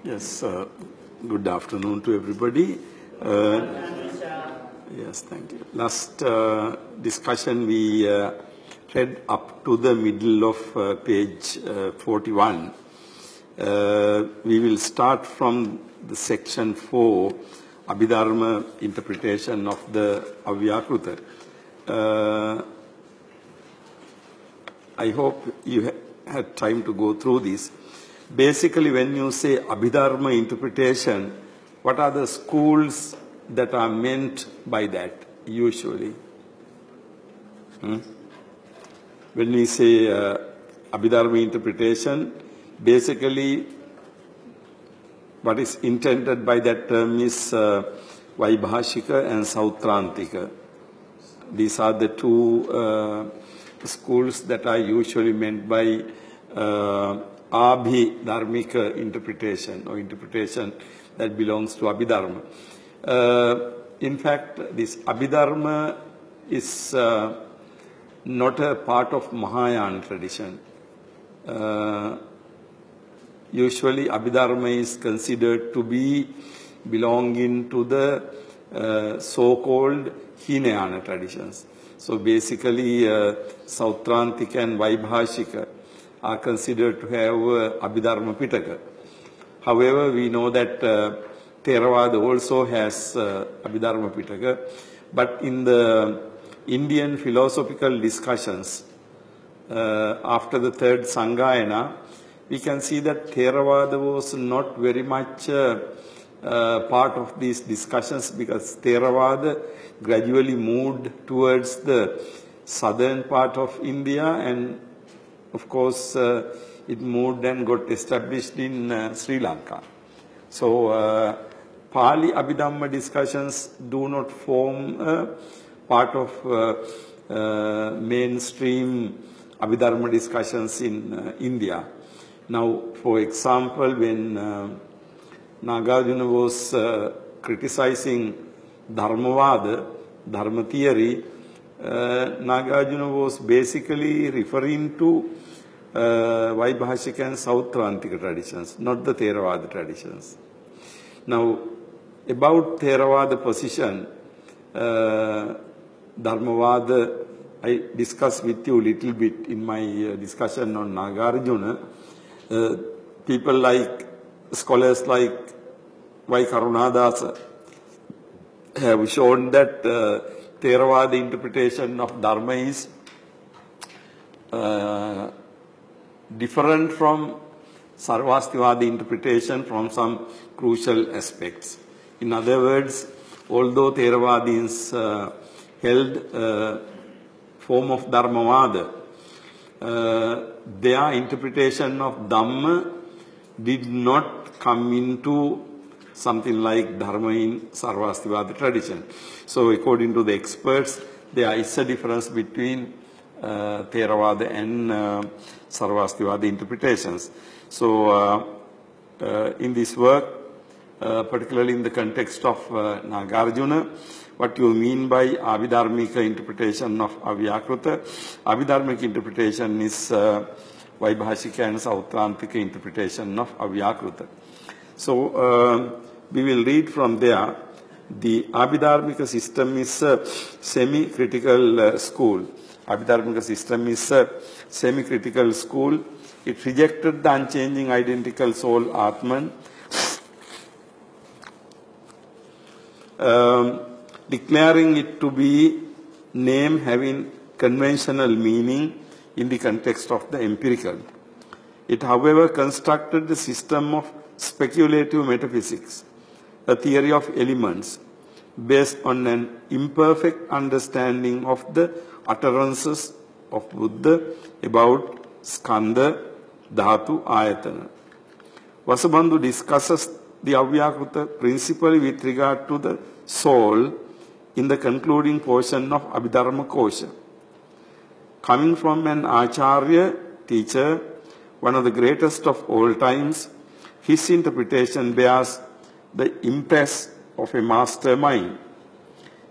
Yes, good afternoon to everybody. Yes, thank you. Last discussion we read up to the middle of page 41. We will start from the section 4, Abhidharma interpretation of the Avyakruta. I hope you had time to go through this. Basically, when you say Abhidharma interpretation, what are the schools that are meant by that, usually? When we say Abhidharma interpretation, basically what is intended by that term is Vaibhashika and Sautrantika. These are the two schools that are usually meant by Abhidharmika interpretation, or interpretation that belongs to Abhidharma. In fact, this Abhidharma is not a part of Mahayana tradition. Usually Abhidharma is considered to be belonging to the so-called Hinayana traditions. So basically Sautrantika and Vaibhashika are considered to have Abhidharma Pitaka. However, we know that Theravada also has Abhidharma Pitaka, but in the Indian philosophical discussions after the third Sanghayana, we can see that Theravada was not very much part of these discussions, because Theravada gradually moved towards the southern part of India, and of course it moved and got established in Sri Lanka. So Pali Abhidhamma discussions do not form part of mainstream Abhidharma discussions in India. Now, for example, when Nagarjuna was criticizing Dharmavada, Dharma theory, Nagarjuna was basically referring to Vaibhashika and Sautrantika traditions, not the Theravada traditions. Now, about Theravada position, Dharmavada, I discussed with you a little bit in my discussion on Nagarjuna. People like, scholars like Y. Karunadasa have shown that Theravada interpretation of Dharma is different from Sarvastivada interpretation from some crucial aspects. In other words, although Theravadins held form of Dharmavada, their interpretation of Dhamma did not come into something like Dharma in Sarvastivada tradition. So according to the experts, there is a difference between Theravada and Sarvastivada interpretations. So in this work, particularly in the context of Nagarjuna, what you mean by Abhidharmika interpretation of Avyakruta? Abhidharmika interpretation is Vaibhashika and Sautrantika interpretation of Avyakruta. So we will read from there. The Abhidharmika system is a semi-critical school. Abhidharmika system is a semi-critical school. It rejected the unchanging identical soul Atman, declaring it to be name having conventional meaning in the context of the empirical. It, however, constructed the system of speculative metaphysics, a theory of elements based on an imperfect understanding of the utterances of Buddha about Skandha, Dhatu, Ayatana. Vasubandhu discusses the Avyakruta principally with regard to the soul in the concluding portion of Abhidharma Kosha. Coming from an Acharya, teacher, one of the greatest of all times, his interpretation bears the impress of a master mind.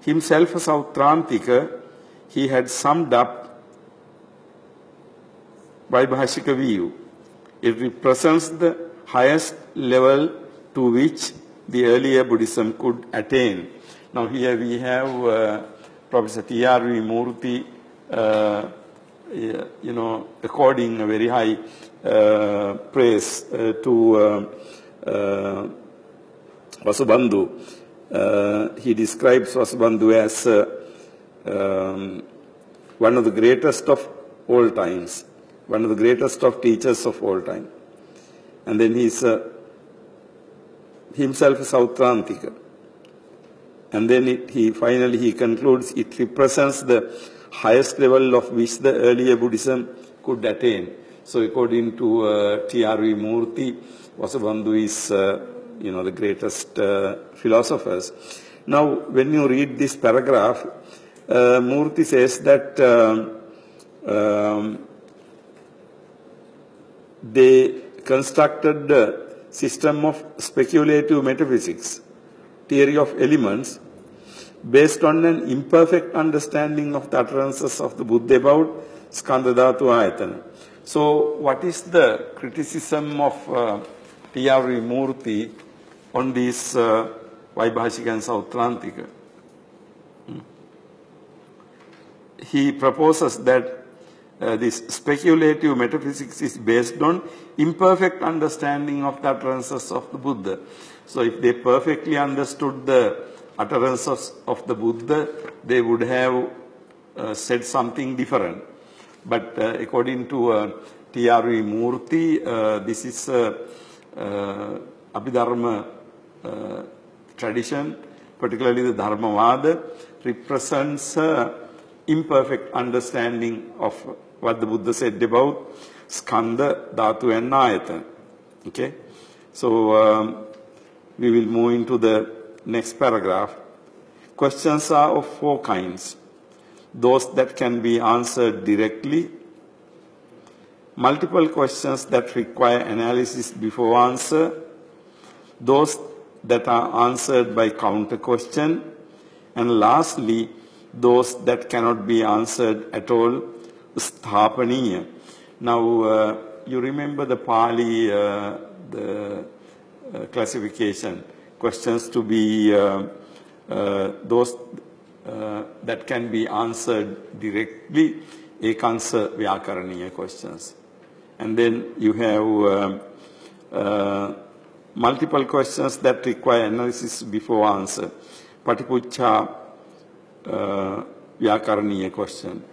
Himself a Sautrantika, he had summed up Vaibhashika view. It represents the highest level to which the earlier Buddhism could attain. Now here we have Professor T.R.V. Murthy, according a very high praise to Vasubandhu. He describes Vasubandhu as one of the greatest of all times, one of the greatest of teachers of all time. And then he's himself a Sautrantika. And then he finally concludes it represents the highest level of which the earlier Buddhism could attain. So according to T.R.V. Murthy, Vasubandhu is the greatest philosophers. Now when you read this paragraph, Murthy says that they constructed the system of speculative metaphysics, theory of elements, based on an imperfect understanding of the utterances of the Buddha about Skandha Dhatu Ayatana. So what is the criticism of T.R.V. Murthy on this Vaibhashika and Sautrantika? He proposes that this speculative metaphysics is based on imperfect understanding of the utterances of the Buddha. So if they perfectly understood the utterances of the Buddha, they would have said something different. But according to T.R.V. Murthy, this is Abhidharma tradition, particularly the Dharmavada, represents imperfect understanding of what the Buddha said about Skandha, Dhatu and Ayatana. Okay? So we will move into the next paragraph. Questions are of four kinds. Those that can be answered directly, multiple questions that require analysis before answer, those that are answered by counter question, and lastly, those that cannot be answered at all, sthapaniya. Now, you remember the Pali, the classification, questions to be those that can be answered directly, ekansa vyakaraniya questions. And then you have multiple questions that require analysis before answer, patipuccha vyakaraniya question.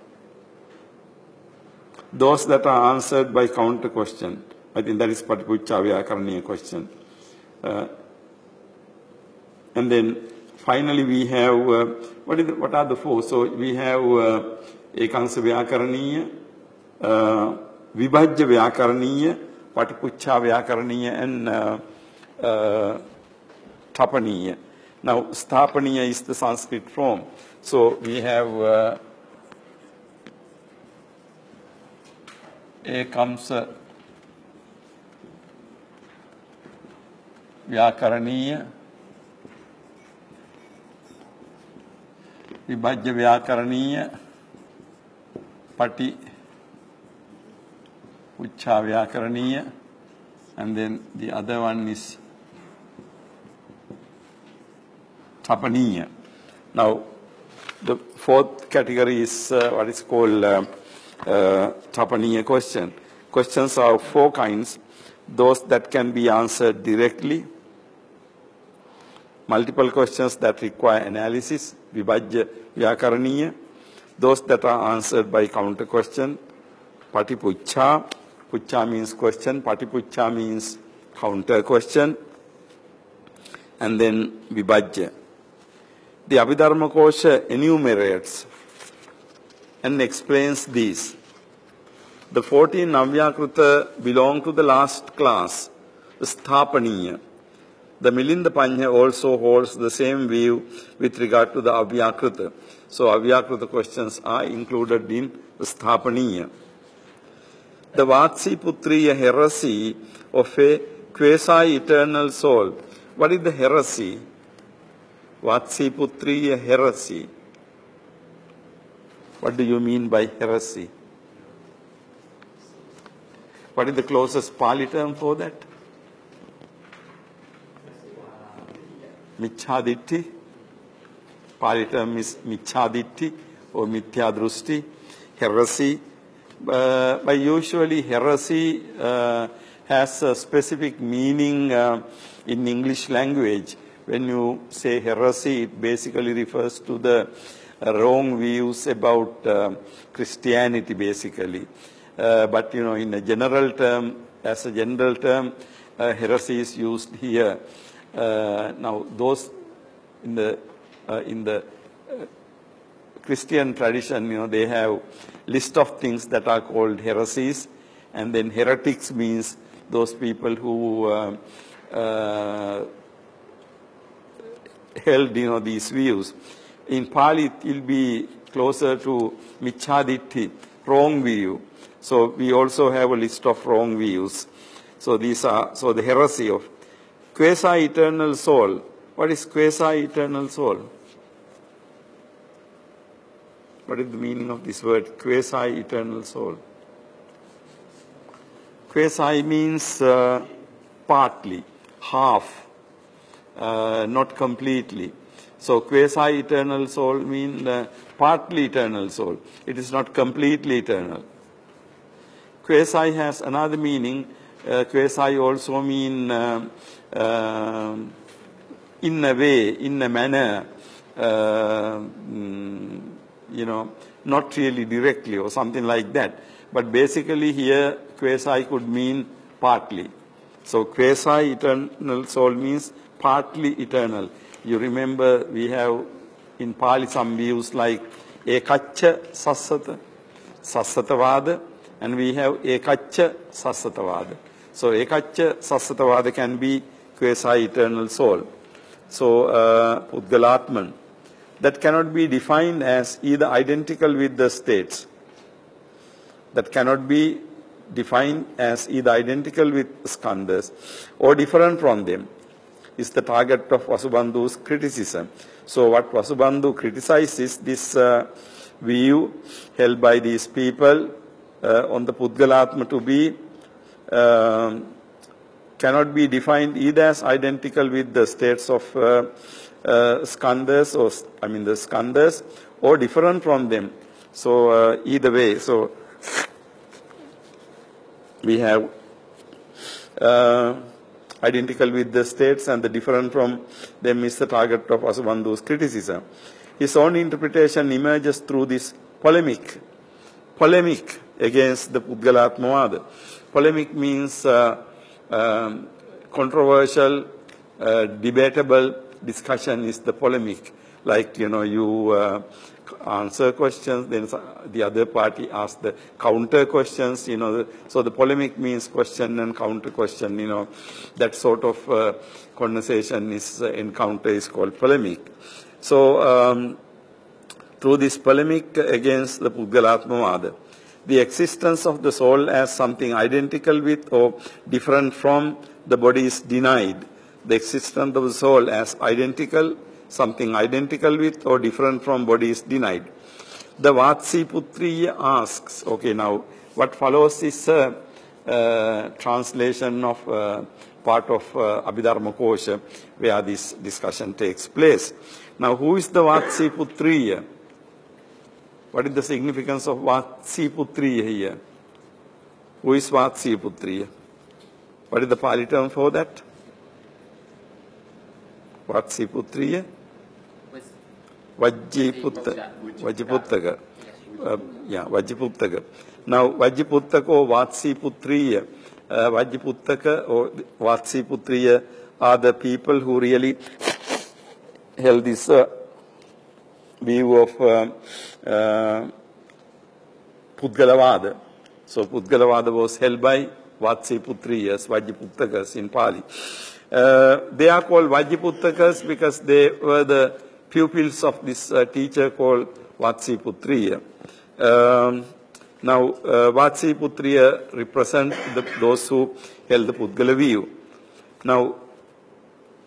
Those that are answered by counter question, I think that is patipuccha vyakaraniya question. And then finally we have, what are the four? So we have ekansa vyakaraniya, vibhajya vyakaraniya, patipuccha vyakaraniya, and thapaniya. Now, sthapaniya is the Sanskrit form. So we have ekamsa vyakaraniya, vibhajya vyakaraniya, pati puccha vyakaraniya, and then the other one is thapaniya. Now, the fourth category is what is called thapaniya question. Questions are of four kinds. Those that can be answered directly, multiple questions that require analysis, vibhajya vyakaraniya, those that are answered by counter question, patipuccha, puccha means question, patipuccha means counter question, and then vibhajya. The Abhidharma Kosha enumerates and explains these. The 14 Navyakruta belong to the last class, Sthapaniya. The Milinda Panya also holds the same view with regard to the Avyakruta. So Avyakruta questions are included in Sthapaniya. The Vatsiputriya heresy of a quasi-eternal soul. What is the heresy? Vatsiputriya heresy. What do you mean by heresy? What is the closest Pali term for that? Michhaditti. Pali term is Michhaditti or Mithyadrusti, heresy. But usually heresy has a specific meaning in English language. When you say heresy, it basically refers to the wrong views about Christianity, basically. But, you know, in a general term, as a general term, heresy is used here. Now, those in the Christian tradition, you know, they have list of things that are called heresies, and then heretics means those people who held, you know, these views. In Pali, it will be closer to Michhaditti, wrong view. So we also have a list of wrong views. So these are, so the heresy of quasi-eternal soul. What is quasi-eternal soul? What is the meaning of this word, quasi-eternal soul? Quasi means partly, half, not completely. So quasi-eternal soul means partly eternal soul. It is not completely eternal. Quasi has another meaning. Quasi also mean in a way, in a manner, you know, not really directly or something like that. But basically here, quasi could mean partly. So quasi-eternal soul means partly eternal. You remember we have in Pali some views like ekaccha sassata, sassatavada, and we have ekaccha sassatavada. So ekaccha sassatavada can be quasi-eternal soul. So Pudgalatman, that cannot be defined as either identical with the states. That cannot be defined as either identical with skandhas or different from them, is the target of Vasubandhu's criticism. So what Vasubandhu criticizes this view held by these people on the Pudgalatma to be cannot be defined either as identical with the states of skandhas, or the skandhas, or different from them. So either way, so we have identical with the states, and the different from them is the target of Vasubandhu's criticism. His own interpretation emerges through this polemic against the Pudgalatmavada. Polemic means controversial, debatable discussion is the polemic. Like, you know, you answer questions, then the other party asks the counter questions, you know. So the polemic means question and counter question, you know. That sort of conversation is encounter is called polemic. So through this polemic against the Pudgalatmavada, the existence of the soul as something identical with or different from the body is denied. The existence of the soul as identical, something identical with or different from body is denied. The Vatsiputriya asks, okay, now what follows is a translation of part of Abhidharma Kosha where this discussion takes place. Now, who is the Vatsiputriya? What is the significance of Vatsiputriya here? Who is Vatsiputriya? What is the Pali term for that? Vatsiputriya? Vajjiputtaka. Vajjiputtaka. Now, Vajjiputtaka or Vatsiputriya, Vajjiputtaka or Vatsiputriya are the people who really held this view of Pudgalavada. So Pudgalavada was held by Vatsiputriyas, Vajjiputtakas in Pali. They are called Vajjiputtakas because they were the pupils of this teacher called Vatsiputriya. Now, Vatsiputriya represent those who held the Pudgala view. Now,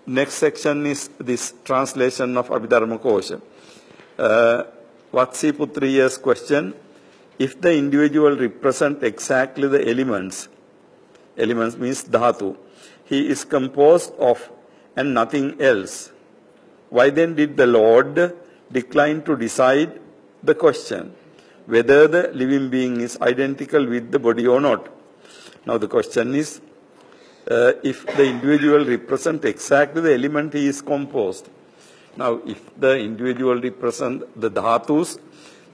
next section is this translation of Abhidharma Kosha. Vatsiputriya's question: if the individual represent exactly the elements means dhatu, he is composed of and nothing else. Why then did the Lord decline to decide the question whether the living being is identical with the body or not? Now the question is, if the individual represents exactly the element he is composed. Now, if the individual represents the dhatus,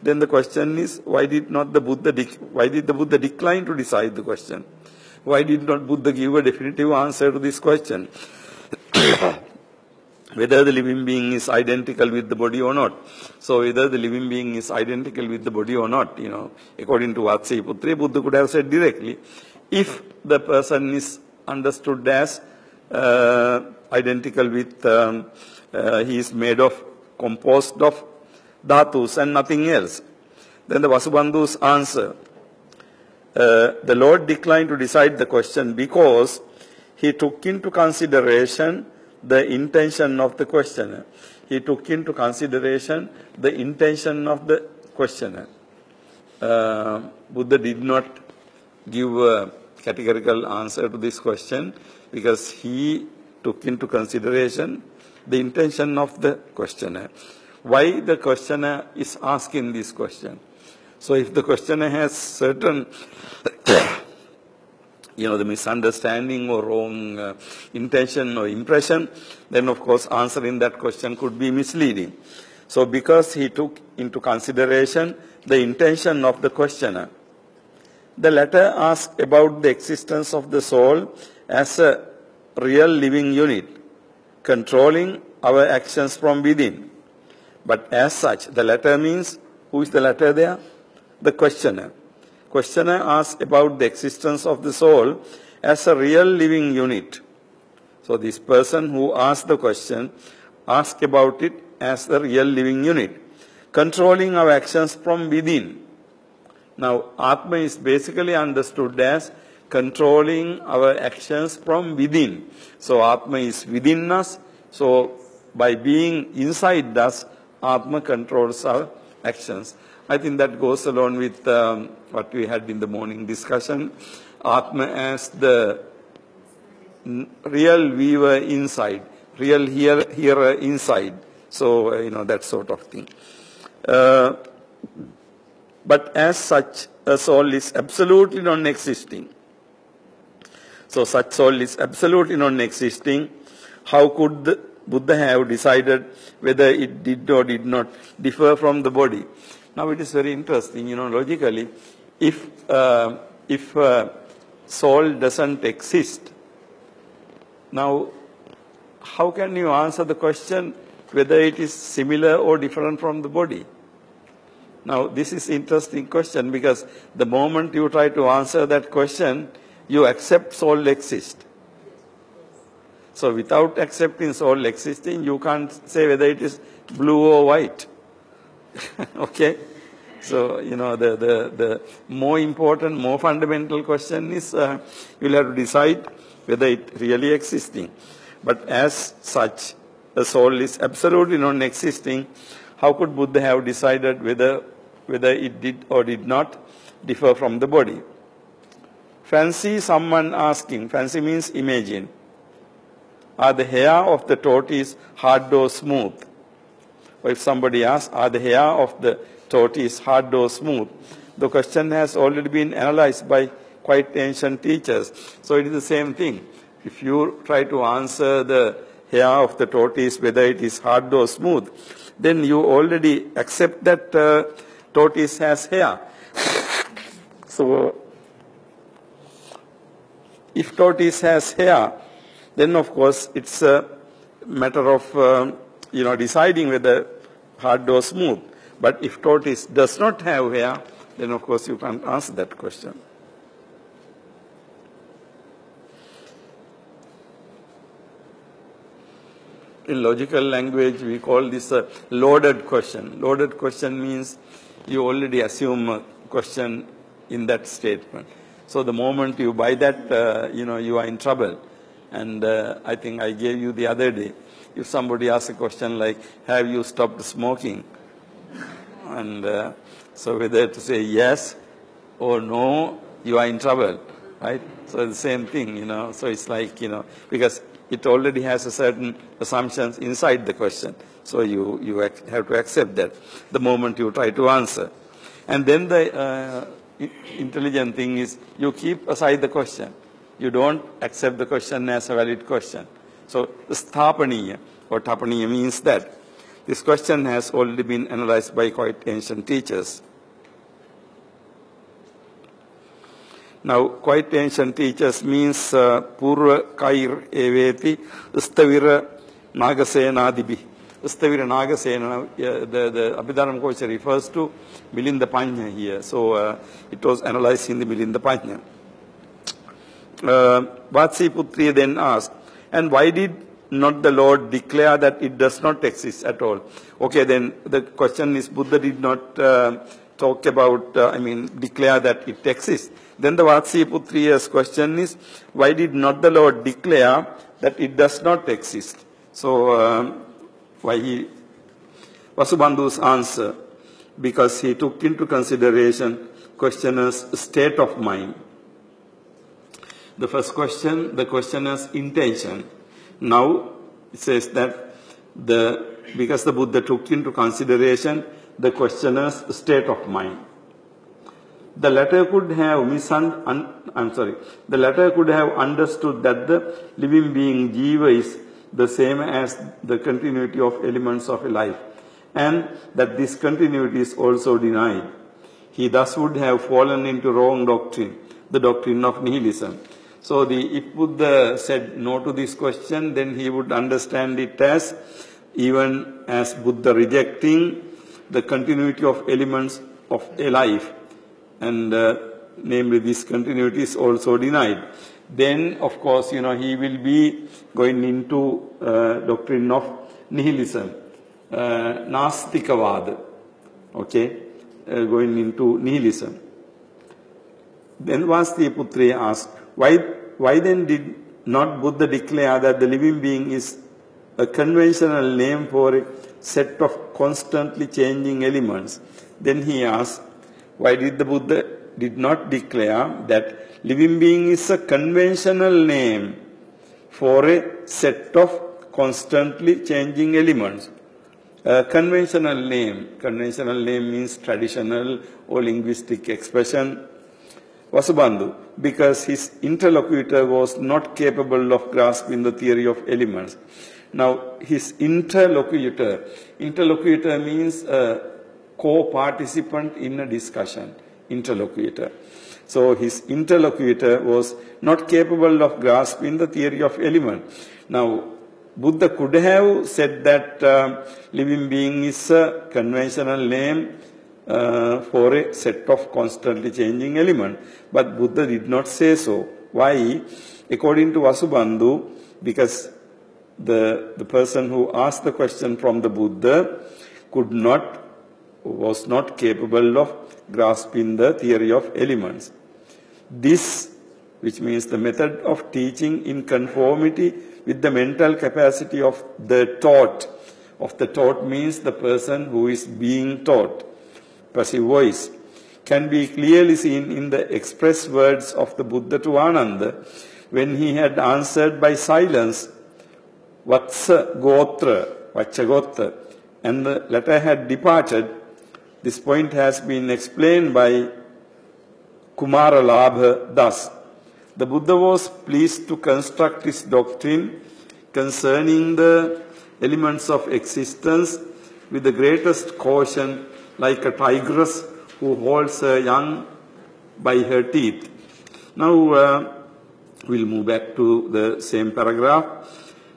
then the question is, why did the Buddha decline to decide the question? Why did not Buddha give a definitive answer to this question? Whether the living being is identical with the body or not. So whether the living being is identical with the body or not, according to Vatsyaputra, Buddha could have said directly, if the person is understood as identical with, he is composed of dhatus and nothing else. Then the Vasubandhu's answer, the Lord declined to decide the question because he took into consideration the intention of the questioner. He took into consideration the intention of the questioner. Buddha did not give a categorical answer to this question because he took into consideration the intention of the questioner. Why the questioner is asking this question? So if the questioner has certain the misunderstanding or wrong intention or impression, then of course answering that question could be misleading. So because he took into consideration the intention of the questioner, the latter asked about the existence of the soul as a real living unit, controlling our actions from within. But as such, the latter means, who is the latter there? The questioner. Questioner asks about the existence of the soul as a real living unit. So this person who asked the question asked about it as the real living unit, controlling our actions from within. Now, Atma is basically understood as controlling our actions from within. So Atma is within us. So by being inside us, Atma controls our actions. I think that goes along with what we had in the morning discussion. Atma as the real viewer inside, real hearer inside. So, that sort of thing. But as such, a soul is absolutely non-existing. So such soul is absolutely non-existing. How could the Buddha have decided whether it did or did not differ from the body? Now it is very interesting, logically, if soul doesn't exist, now how can you answer the question whether it is similar or different from the body? Now this is an interesting question because the moment you try to answer that question, you accept soul exists. So without accepting soul existing, you can't say whether it is blue or white. Okay? So, the more important, more fundamental question is, you'll have to decide whether it really existing. But as such, the soul is absolutely non-existing. How could Buddha have decided whether it did or did not differ from the body? Fancy someone asking, fancy means imagine, are the hair of the tortoise hard or smooth? Or if somebody asks, are the hair of the tortoise hard or smooth? The question has already been analyzed by quite ancient teachers. So it is the same thing. If you try to answer the hair of the tortoise, whether it is hard or smooth, then you already accept that tortoise has hair. So if tortoise has hair, then of course it's a matter of deciding whether hard or smooth. But if tortoise does not have hair, then of course you can't answer that question. In logical language, we call this a loaded question. Loaded question means you already assume a question in that statement. So the moment you buy that, you are in trouble. And I think I gave you the other day, if somebody asks a question like, have you stopped smoking? And so whether to say yes or no, you are in trouble, right? So the same thing, so it's like, because it already has a certain assumptions inside the question. So you have to accept that the moment you try to answer. And then the intelligent thing is you keep aside the question. You don't accept the question as a valid question. So sthapaniya, or tapaniya means that this question has already been analyzed by quite ancient teachers. Now, quite ancient teachers means Purva Kair Eveti Ustavira Nagasenadibi. Ustavira Nagasena, the Abhidharma Kocha refers to Milinda Panya here. So it was analyzed in the Milinda Panya. Vatsi Putri then asked, and why did not the Lord declare that it does not exist at all? Okay, then the question is, Buddha did not talk about, declare that it exists. Then the Vatsi Putriya's question is, why did not the Lord declare that it does not exist? So, Vasubandhu's answer, because he took into consideration questioner's state of mind. The first question, the questioner's intention. Now, it says that because the Buddha took into consideration the questioner's state of mind. The latter could have understood that the living being Jiva is the same as the continuity of elements of a life, and that this continuity is also denied. He thus would have fallen into wrong doctrine, the doctrine of nihilism. So if Buddha said no to this question, then he would understand it as even as Buddha rejecting the continuity of elements of a life, and namely this continuity is also denied. Then, of course, he will be going into doctrine of nihilism, Nastikavada, going into nihilism. Then Vasti Putri asked, why then did not Buddha declare that the living being is a conventional name for a set of constantly changing elements? Then he asked, why did the Buddha did not declare that living being is a conventional name for a set of constantly changing elements? Conventional name means traditional or linguistic expression. Vasubandhu, because his interlocutor was not capable of grasping the theory of elements. Now, his interlocutor means a co-participant in a discussion, interlocutor. So, his interlocutor was not capable of grasping the theory of element. Now, Buddha could have said that living being is a conventional name for a set of constantly changing elements. But Buddha did not say so. Why? According to Vasubandhu, because the person who asked the question from the Buddha was not capable of grasping the theory of elements. This, which means the method of teaching in conformity with the mental capacity of the taught. Of the taught means the person who is being taught. Passive voice can be clearly seen in the express words of the Buddha to Ananda when he had answered by silence, Vatsa Gotra, and the latter had departed. This point has been explained by Kumaralabha thus. The Buddha was pleased to construct his doctrine concerning the elements of existence with the greatest caution, like a tigress who holds her young by her teeth. Now, we'll move back to the same paragraph.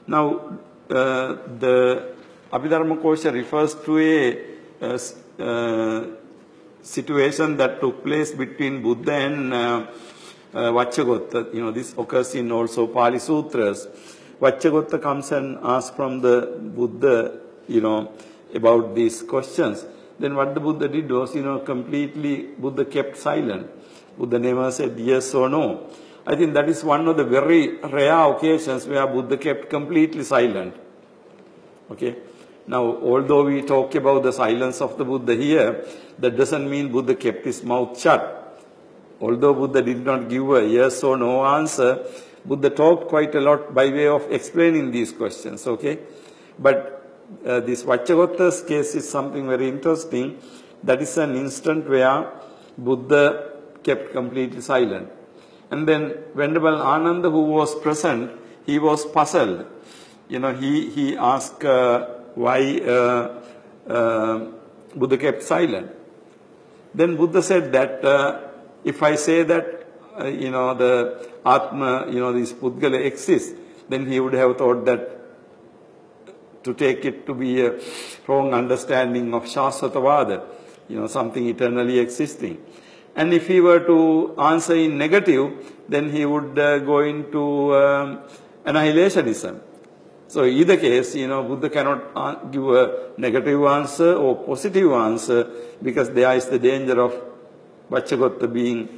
Now, the Abhidharma Kosha refers to a situation that took place between Buddha and Vacchagotta. This occurs in also Pali Sutras. Vacchagotta comes and asks from the Buddha, about these questions. Then what the Buddha did was, completely Buddha kept silent. Buddha never said yes or no. I think that is one of the very rare occasions where Buddha kept completely silent. Okay. Now, although we talk about the silence of the Buddha here, that doesn't mean Buddha kept his mouth shut. Although Buddha did not give a yes or no answer, Buddha talked quite a lot by way of explaining these questions, okay? But this Vacchagotta's case is something very interesting. That is an instant where Buddha kept completely silent. And then Venerable Ananda, who was present, he was puzzled. You know, he asked why Buddha kept silent. Then Buddha said that if I say that, the Atma, this Pudgala exists, then he would have thought that to take it to be a wrong understanding of Shasvatavada, something eternally existing. And if he were to answer in negative, then he would go into annihilationism. So either case, Buddha cannot give a negative answer or positive answer, because there is the danger of Vacchagotta being,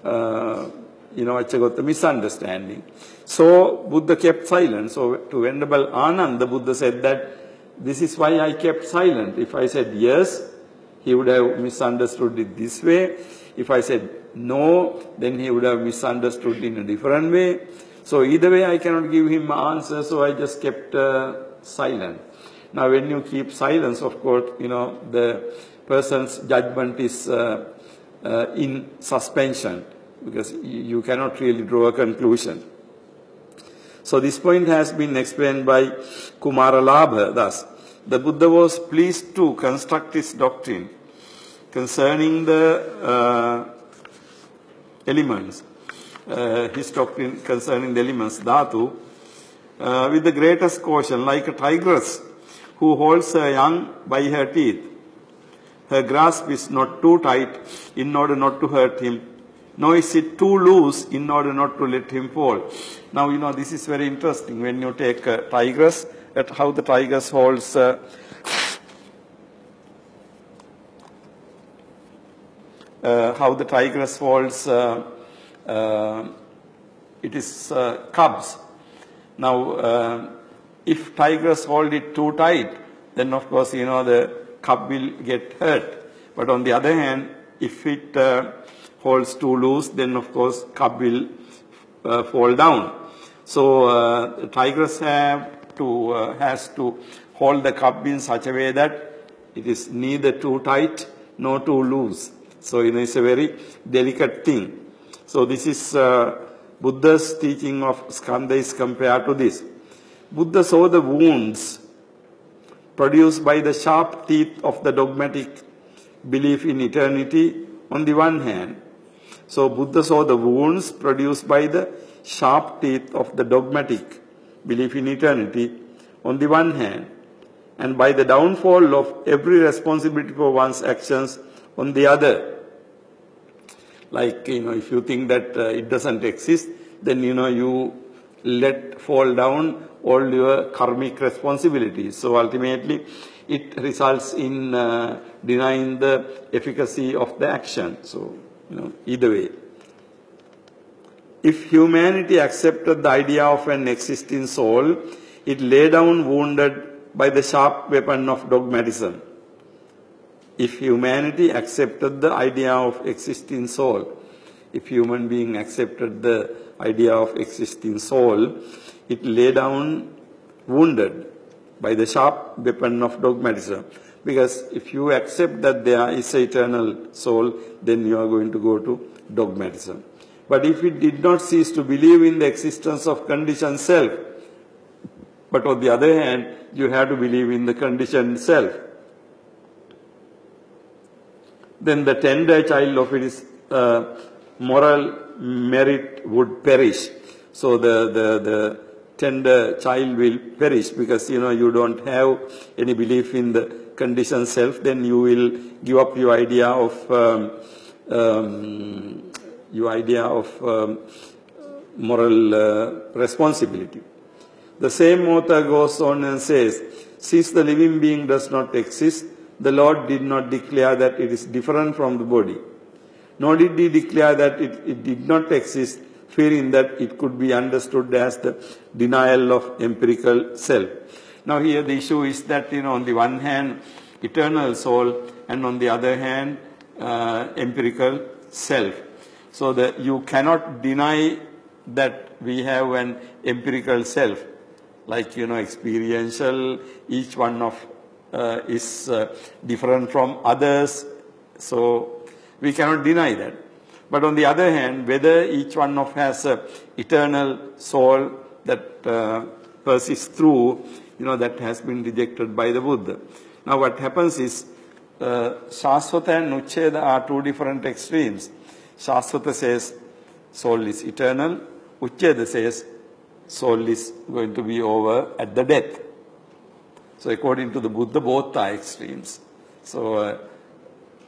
Vacchagotta misunderstanding. So Buddha kept silent. So to Venerable Ananda, Buddha said that this is why I kept silent. If I said yes, he would have misunderstood it this way. If I said no, then he would have misunderstood in a different way. So either way, I cannot give him an answer, so I just kept silent. Now, when you keep silence, of course, the person's judgment is in suspension, because you cannot really draw a conclusion. So this point has been explained by Kumaralabha. Thus, the Buddha was pleased to construct his doctrine concerning the elements, his doctrine concerning the elements, dhatu, with the greatest caution, like a tigress who holds her young by her teeth. Her grasp is not too tight in order not to hurt him, nor is it too loose in order not to let him fall. Now, this is very interesting. When you take a tigress, at how the tigress holds it is cubs. Now, if tigress hold it too tight, then of course, the cub will get hurt. But on the other hand, if it holds too loose, then of course, cub will fall down. So, the tigress has to hold the cub in such a way that it is neither too tight nor too loose. So, it's a very delicate thing. So, this is Buddha's teaching of Skandha is compared to this. Buddha saw the wounds produced by the sharp teeth of the dogmatic belief in eternity on the one hand. So, Buddha saw the wounds produced by the sharp teeth of the dogmatic belief in eternity on the one hand, and by the downfall of every responsibility for one's actions on the other. Like, if you think that it doesn't exist, then, you let fall down all your karmic responsibilities. So ultimately, it results in denying the efficacy of the action. So, either way. If humanity accepted the idea of an existing soul, it lay down wounded by the sharp weapon of dogmatism. If humanity accepted the idea of existing soul, if human being accepted the idea of existing soul, it lay down wounded by the sharp weapon of dogmatism. Because if you accept that there is an eternal soul, then you are going to go to dogmatism. But if it did not cease to believe in the existence of conditioned self, but on the other hand, you have to believe in the conditioned self, then the tender child of its moral merit would perish. So the tender child will perish, because you don't have any belief in the conditioned self. Then you will give up your idea of moral responsibility. The same author goes on and says, since the living being does not exist, the Lord did not declare that it is different from the body. Nor did he declare that it did not exist, fearing that it could be understood as the denial of empirical self. Now here the issue is that, on the one hand, eternal soul, and on the other hand, empirical self. So that you cannot deny that we have an empirical self, like, experiential, each one of is different from others, so we cannot deny that. But on the other hand, whether each one of has a eternal soul that persists through, that has been rejected by the Buddha. Now what happens is, Shasvata and Nucheda are two different extremes. Shasvata says soul is eternal, Ucheda says soul is going to be over at the death. So according to the Buddha, both are extremes. So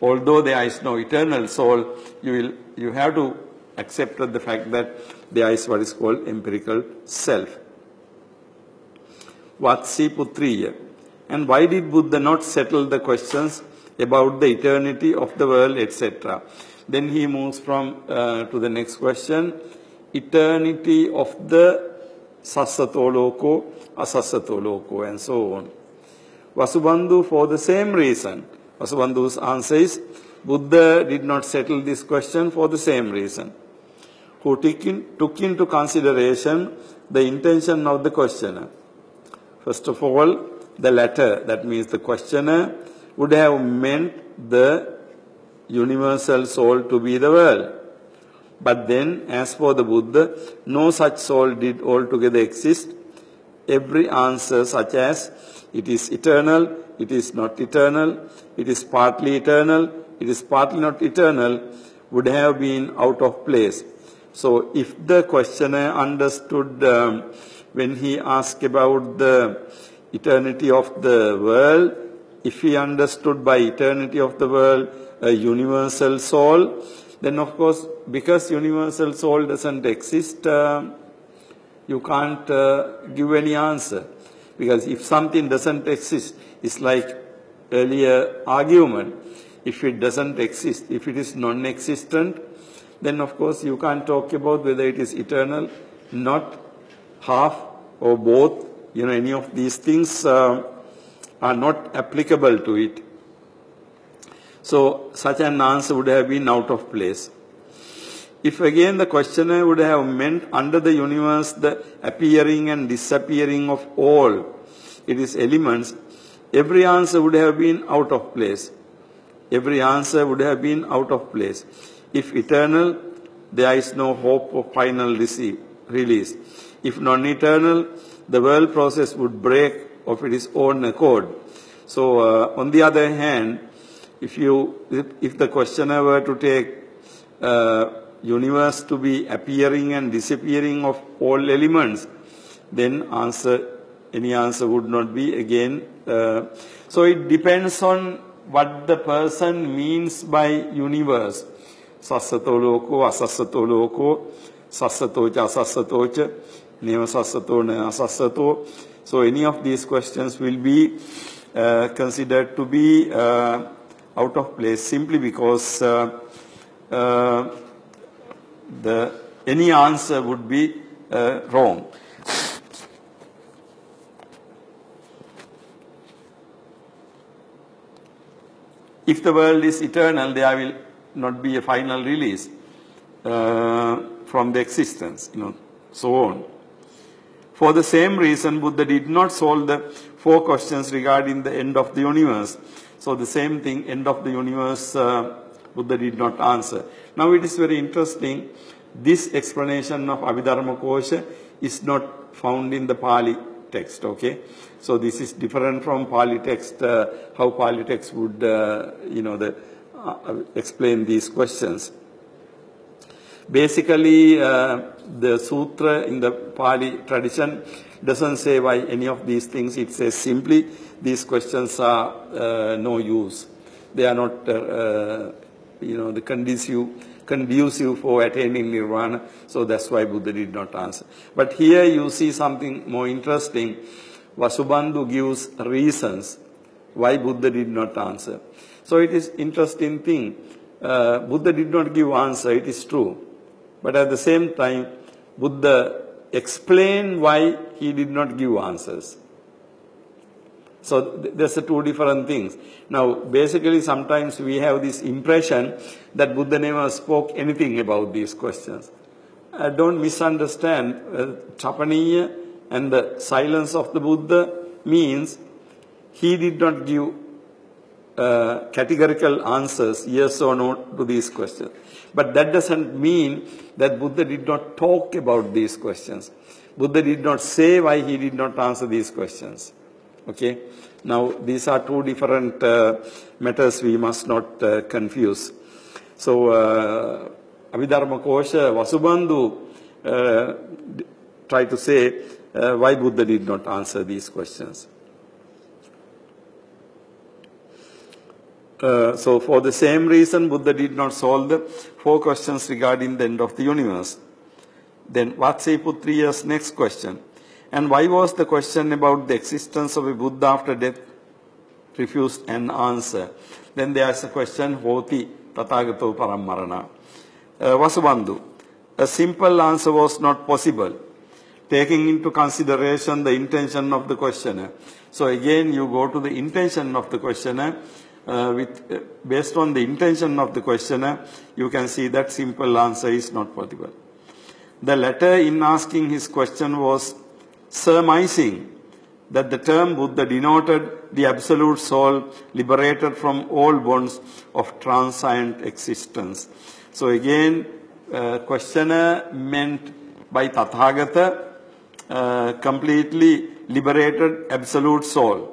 although there is no eternal soul, you have to accept the fact that there is what is called empirical self. Vatsi Putriya. And why did Buddha not settle the questions about the eternity of the world, etc.? Then he moves from to the next question, eternity of the Sassato Loko, Asassato Loko, and so on. Vasubandhu, for the same reason, Vasubandhu's answer is, Buddha did not settle this question for the same reason. Who took into consideration the intention of the questioner. First of all, the latter, that means the questioner, would have meant the universal soul to be the world. But then, as for the Buddha, no such soul did altogether exist. Every answer, such as, it is eternal, it is not eternal, it is partly eternal, it is partly not eternal, would have been out of place. So, if the questioner understood when he asked about the eternity of the world, if he understood by eternity of the world a universal soul, then of course, because universal soul doesn't exist, you can't give any answer. Because if something doesn't exist, it's like earlier argument. If it doesn't exist, if it is non-existent, then of course you can't talk about whether it is eternal, not, half, or both. Any of these things are not applicable to it. So such an answer would have been out of place. If again the questioner would have meant under the universe the appearing and disappearing of all its elements, every answer would have been out of place. Every answer would have been out of place. If eternal, there is no hope of final release. If non-eternal, the world process would break of its own accord. So, on the other hand, if the questioner were to take universe to be appearing and disappearing of all elements, then any answer would not be again. So it depends on what the person means by universe. Sassato loko, asassato loko, sassatocha, asassatocha, neva sassato, ne asassato. So any of these questions will be considered to be out of place simply because any answer would be wrong. If the world is eternal, there will not be a final release from the existence, so on. For the same reason, Buddha did not solve the 4 questions regarding the end of the universe. So the same thing, end of the universe, Buddha did not answer. Now it is very interesting, this explanation of Abhidharma Kosha is not found in the Pali text, okay? So this is different from Pali text, how Pali text would, explain these questions. Basically, the sutra in the Pali tradition doesn't say why any of these things. It says simply, these questions are no use. They are not, the conducive for attaining nirvana. So that's why Buddha did not answer. But here you see something more interesting. Vasubandhu gives reasons why Buddha did not answer. So it is interesting thing. Buddha did not give answer, it is true. But at the same time, Buddha explained why he did not give answers. So there's 2 different things. Now, basically, sometimes we have this impression that Buddha never spoke anything about these questions. don't misunderstand. Trapaniya and the silence of the Buddha means he did not give categorical answers, yes or no, to these questions. But that doesn't mean that Buddha did not talk about these questions. Buddha did not say why he did not answer these questions. Okay? Now, these are two different matters we must not confuse. So, Abhidharma Kosha, Vasubandhu tried to say why Buddha did not answer these questions. So, for the same reason, Buddha did not solve the 4 questions regarding the end of the universe. Then, Vatsyaputriya's next question. And why was the question about the existence of a Buddha after death refused an answer? Then there is a question, Hoti Tathagato Parammarana. Vasubandhu, a simple answer was not possible, taking into consideration the intention of the questioner. So again, you go to the intention of the questioner. Based on the intention of the questioner, you can see that simple answer is not possible. The latter, in asking his question, was surmising that the term Buddha denoted the absolute soul liberated from all bonds of transient existence. So again, questioner meant by Tathagata completely liberated absolute soul.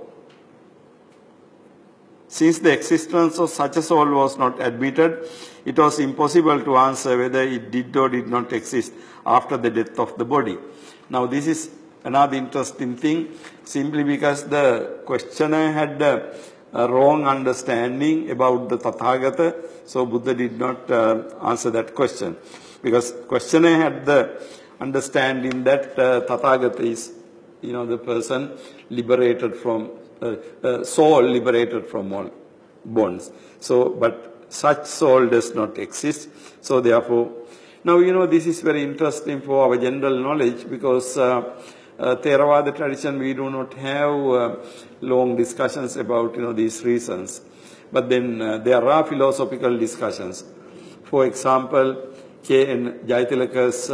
Since the existence of such a soul was not admitted, it was impossible to answer whether it did or did not exist after the death of the body. Now this is another interesting thing, simply because the questioner had a wrong understanding about the Tathagata, so Buddha did not answer that question. Because questioner had the understanding that Tathagata is, the person liberated from soul liberated from all bonds. So, but such soul does not exist. So therefore, now this is very interesting for our general knowledge, because Theravada tradition, we do not have long discussions about these reasons. But then there are philosophical discussions. For example, K.N. Jayatilaka's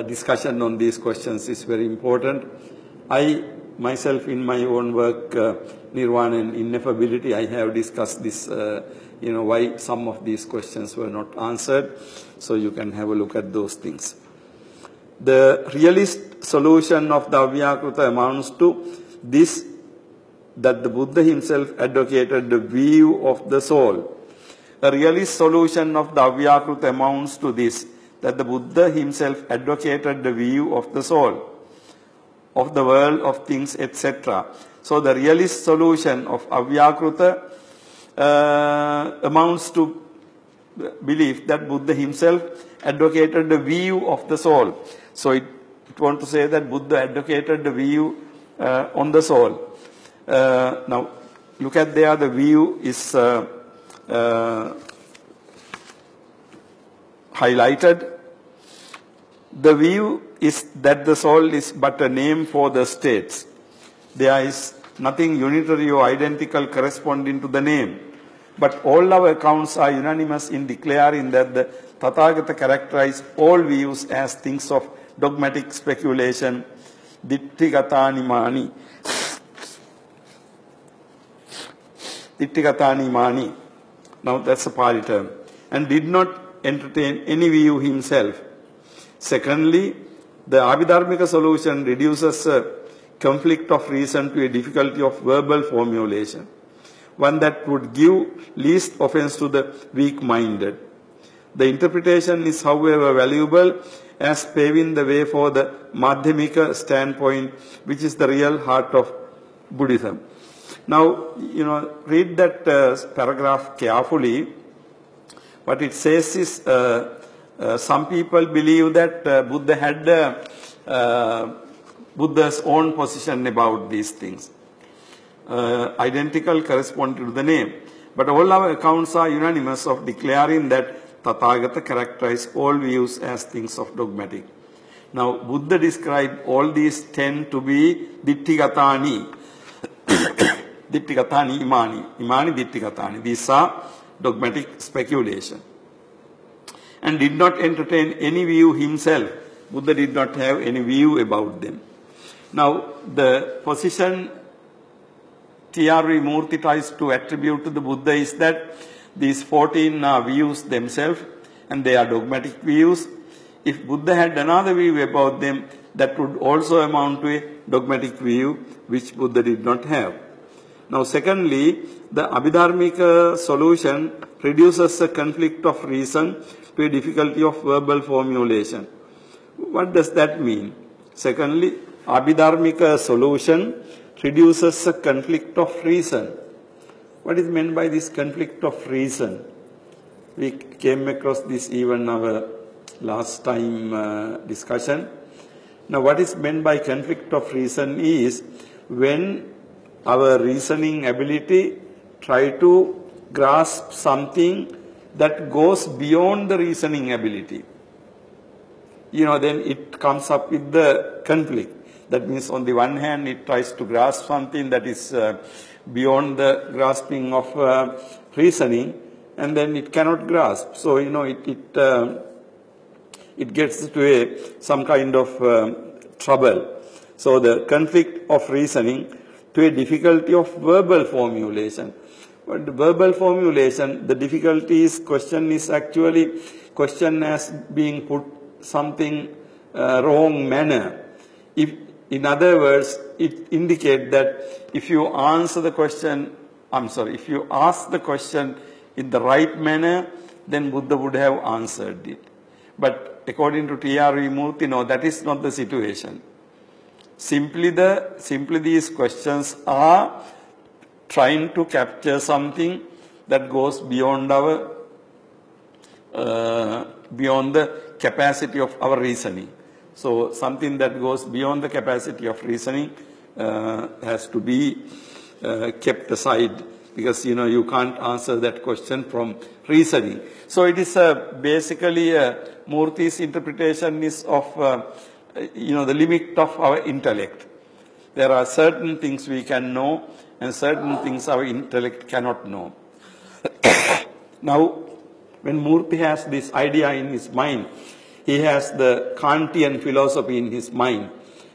discussion on these questions is very important. I myself, in my own work, Nirvana and Ineffability, I have discussed this, why some of these questions were not answered. So you can have a look at those things. The realist solution of the Avyakruta amounts to this, that the Buddha himself advocated the view of the soul. A realist solution of the Avyakruta amounts to this, that the Buddha himself advocated the view of the soul, of the world of things, etc. So the realist solution of Avyakruta amounts to belief that Buddha himself advocated the view of the soul. So it wants to say that Buddha advocated the view on the soul. Now look at there, the view is highlighted. The view is that the soul is but a name for the states. There is nothing unitary or identical corresponding to the name. But all our accounts are unanimous in declaring that the Tathagata characterized all views as things of dogmatic speculation, ditthigata mani. Ditthigata mani. Now that's a Pali term. And did not entertain any view himself. Secondly, the Abhidharmika solution reduces a conflict of reason to a difficulty of verbal formulation, one that would give least offense to the weak-minded. The interpretation is, however, valuable as paving the way for the Madhyamika standpoint, which is the real heart of Buddhism. Now, read that paragraph carefully. What it says is, some people believe that Buddha had Buddha's own position about these things, identical corresponding to the name. But all our accounts are unanimous of declaring that Tathagata characterized all views as things of dogmatic. Now, Buddha described all these 10 to be dittigatani. Dittigatani imani. Imani dittigatani. These are dogmatic speculation. and did not entertain any view himself. Buddha did not have any view about them. Now, the position T.R.V. Murthy tries to attribute to the Buddha is that these 14 are views themselves, and they are dogmatic views. If Buddha had another view about them, that would also amount to a dogmatic view, which Buddha did not have. Now, secondly, the Abhidharmika solution reduces the conflict of reason to a difficulty of verbal formulation. What does that mean? Secondly, Abhidharmika solution reduces the conflict of reason. What is meant by this conflict of reason? We came across this even our last time discussion. Now, what is meant by conflict of reason is when our reasoning ability try to grasp something that goes beyond the reasoning ability. Then it comes up with the conflict. That means on the one hand, it tries to grasp something that is beyond the grasping of reasoning, and then it cannot grasp. So, it gets to some kind of trouble. So, the conflict of reasoning to a difficulty of verbal formulation. But the verbal formulation, the difficulty is question is actually question as being put something wrong manner. In other words, it indicates that if you answer the question, if you ask the question in the right manner, then Buddha would have answered it. But according to T.R.V. Murthy, no, that is not the situation. Simply these questions are trying to capture something that goes beyond beyond the capacity of our reasoning. So something that goes beyond the capacity of reasoning has to be kept aside, because you can't answer that question from reasoning. So it is basically Murthy's interpretation is of the limit of our intellect. There are certain things we can know and certain things our intellect cannot know. Now, when Murthy has this idea in his mind, he has the Kantian philosophy in his mind.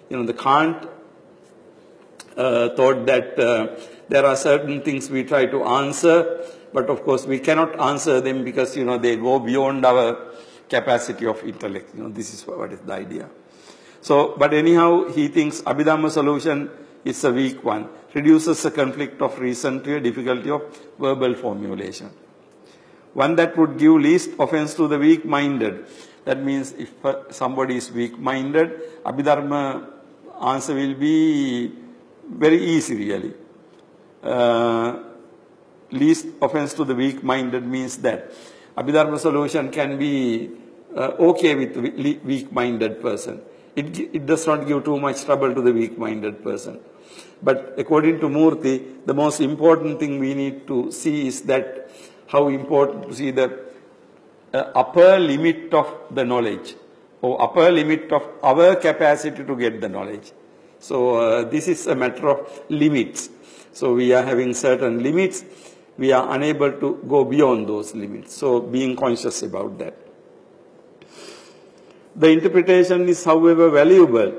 The Kant thought that there are certain things we try to answer, but of course we cannot answer them because, they go beyond our capacity of intellect. This is what is the idea. So, but anyhow, he thinks Abhidhamma solution is a weak one, reduces the conflict of reason to a difficulty of verbal formulation. One that would give least offense to the weak-minded. That means if somebody is weak-minded, Abhidharma answer will be very easy really. Least offense to the weak-minded means that Abhidharma solution can be okay with the weak-minded person. It does not give too much trouble to the weak-minded person. But according to Murthy, the most important thing we need to see is that how important to see the upper limit of the knowledge, or upper limit of our capacity to get the knowledge. So this is a matter of limits. So we are having certain limits. We are unable to go beyond those limits. So being conscious about that. The interpretation is, however, valuable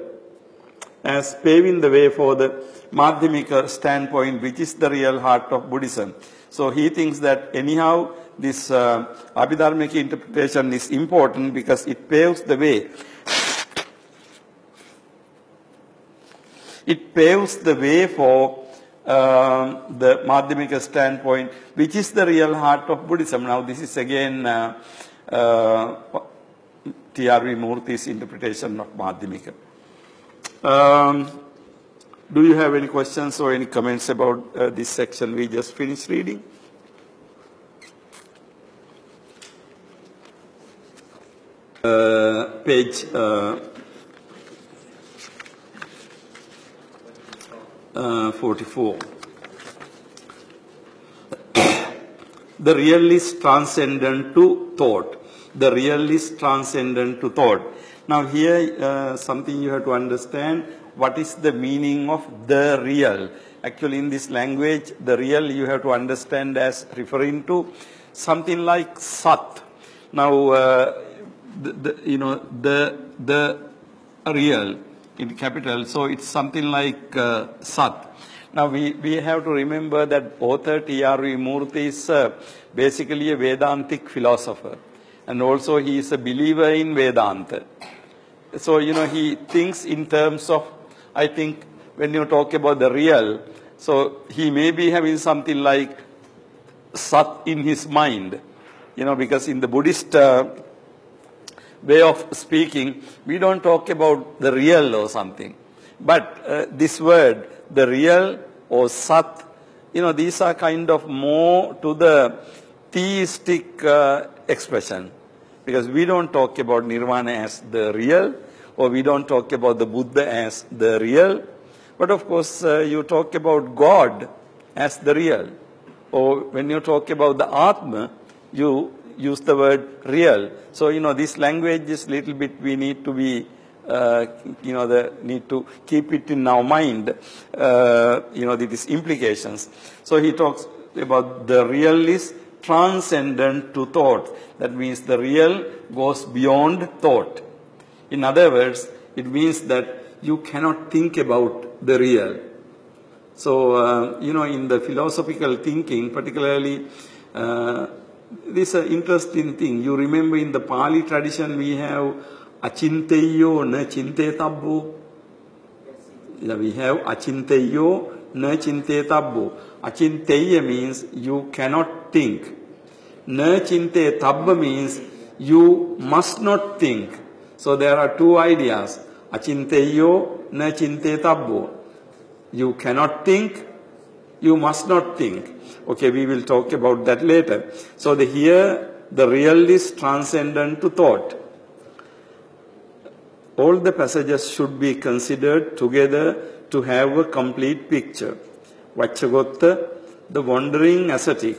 as paving the way for the Madhyamika standpoint, which is the real heart of Buddhism. So he thinks that anyhow this Abhidharmic interpretation is important because it paves the way. It paves the way for the Madhyamika standpoint, which is the real heart of Buddhism. Now this is again T.R.V. Murthy's interpretation of Madhyamika. Do you have any questions or any comments about this section we just finished reading? Page 44. The real is transcendent to thought. The real is transcendent to thought. Now here something you have to understand. What is the meaning of the real? Actually in this language, the real you have to understand as referring to something like Sat. Now, the real in capital, so it's something like Sat. Now, we have to remember that author T.R.V. Murthy is basically a Vedantic philosopher. And also he is a believer in Vedanta. So, he thinks in terms of, I think, when you talk about the real, so he may be having something like Sat in his mind. Because in the Buddhist way of speaking, we don't talk about the real or something. But this word, the real or Sat, these are kind of more to the theistic expression. Because we don't talk about Nirvana as the real, or we don't talk about the Buddha as the real. But of course, you talk about God as the real. Or when you talk about the Atma, you use the word real. So, this language is little bit, we need to be, need to keep it in our mind, these implications. So, he talks about the real is transcendent to thought. That means the real goes beyond thought. In other words, it means that you cannot think about the real. So, in the philosophical thinking, particularly, this is an interesting thing. You remember in the Pali tradition, we have achinteyo na chintetabbo. We have achinteyo na chintetabbo. Achinteya means you cannot think. Na chintetabba means you must not think. So there are two ideas. Achinteyo na chintetabbo. You cannot think, you must not think. Okay, we will talk about that later. So here, the real is transcendent to thought. All the passages should be considered together to have a complete picture. Vachagotta, the wandering ascetic,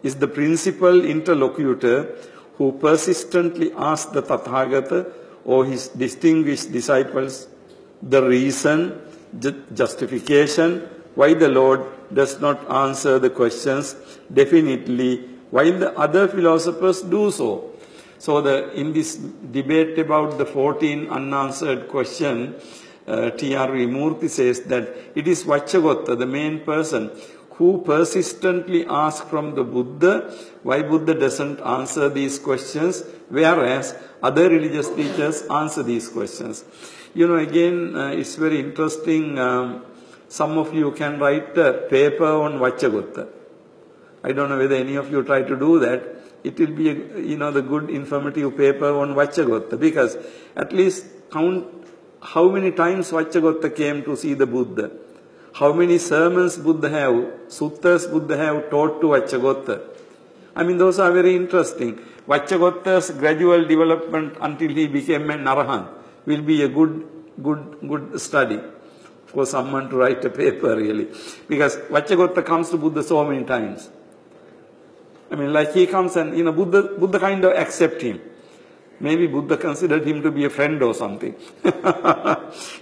is the principal interlocutor who persistently asks the Tathagata or his distinguished disciples the reason, justification, why the Lord does not answer the questions definitely, while the other philosophers do so. So in this debate about the 14 unanswered question, T.R.V. Murthy says that it is Vachagotta, the main person, who persistently asks from the Buddha why Buddha doesn't answer these questions, whereas other religious teachers answer these questions. Again, it's very interesting. Some of you can write a paper on Vachagotta. I don't know whether any of you try to do that. It will be, the good informative paper on Vachagotta, because at least count how many times Vachagotta came to see the Buddha. How many sermons Buddha have, suttas Buddha have taught to Vachagotta. I mean, those are very interesting. Vachagotta's gradual development until he became an Arahant will be a good study for someone to write a paper, really. Because Vachagotta comes to Buddha so many times. I mean, like he comes and, Buddha kind of accept him. Maybe Buddha considered him to be a friend or something.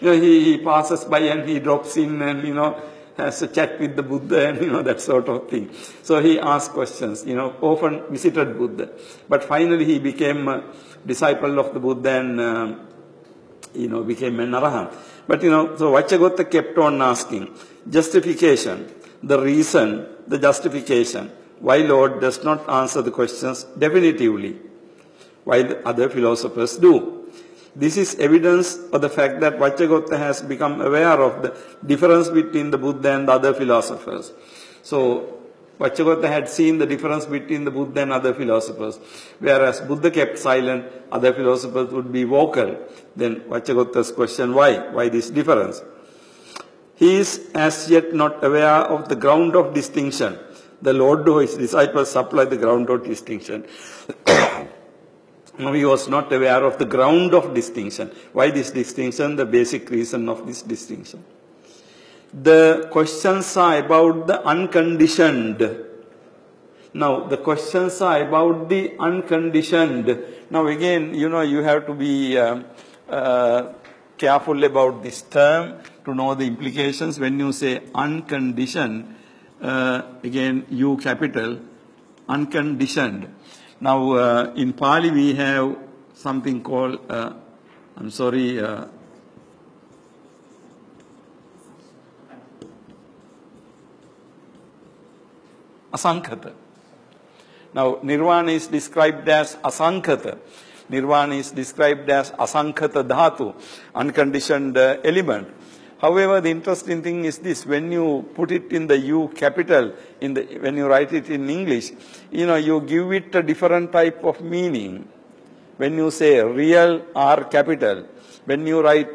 He passes by and he drops in and, has a chat with the Buddha and, that sort of thing. So he asks questions, often visited Buddha. But finally he became a disciple of the Buddha and, became an Arahant. But, so Vachagotta kept on asking, justification, the reason, the justification, why Lord does not answer the questions definitively, while the other philosophers do. This is evidence of the fact that Vachagotta has become aware of the difference between the Buddha and the other philosophers. So, Vachagotta had seen the difference between the Buddha and other philosophers. Whereas Buddha kept silent, other philosophers would be vocal. Then Vachagotta's question, why? Why this difference? He is as yet not aware of the ground of distinction. The Lord or his disciples supply the ground of distinction. He was not aware of the ground of distinction. Why this distinction? The basic reason of this distinction. The questions are about the unconditioned. Now, the questions are about the unconditioned. Now, again, you have to be careful about this term to know the implications. When you say unconditioned, again, U capital, unconditioned. Now, in Pali we have something called, asankhata. Now, nirvana is described as asankhata. Nirvana is described as asankhata dhatu, unconditioned element. However, the interesting thing is this: when you put it in the U capital, when you write it in English, you give it a different type of meaning. When you say real R capital, when you write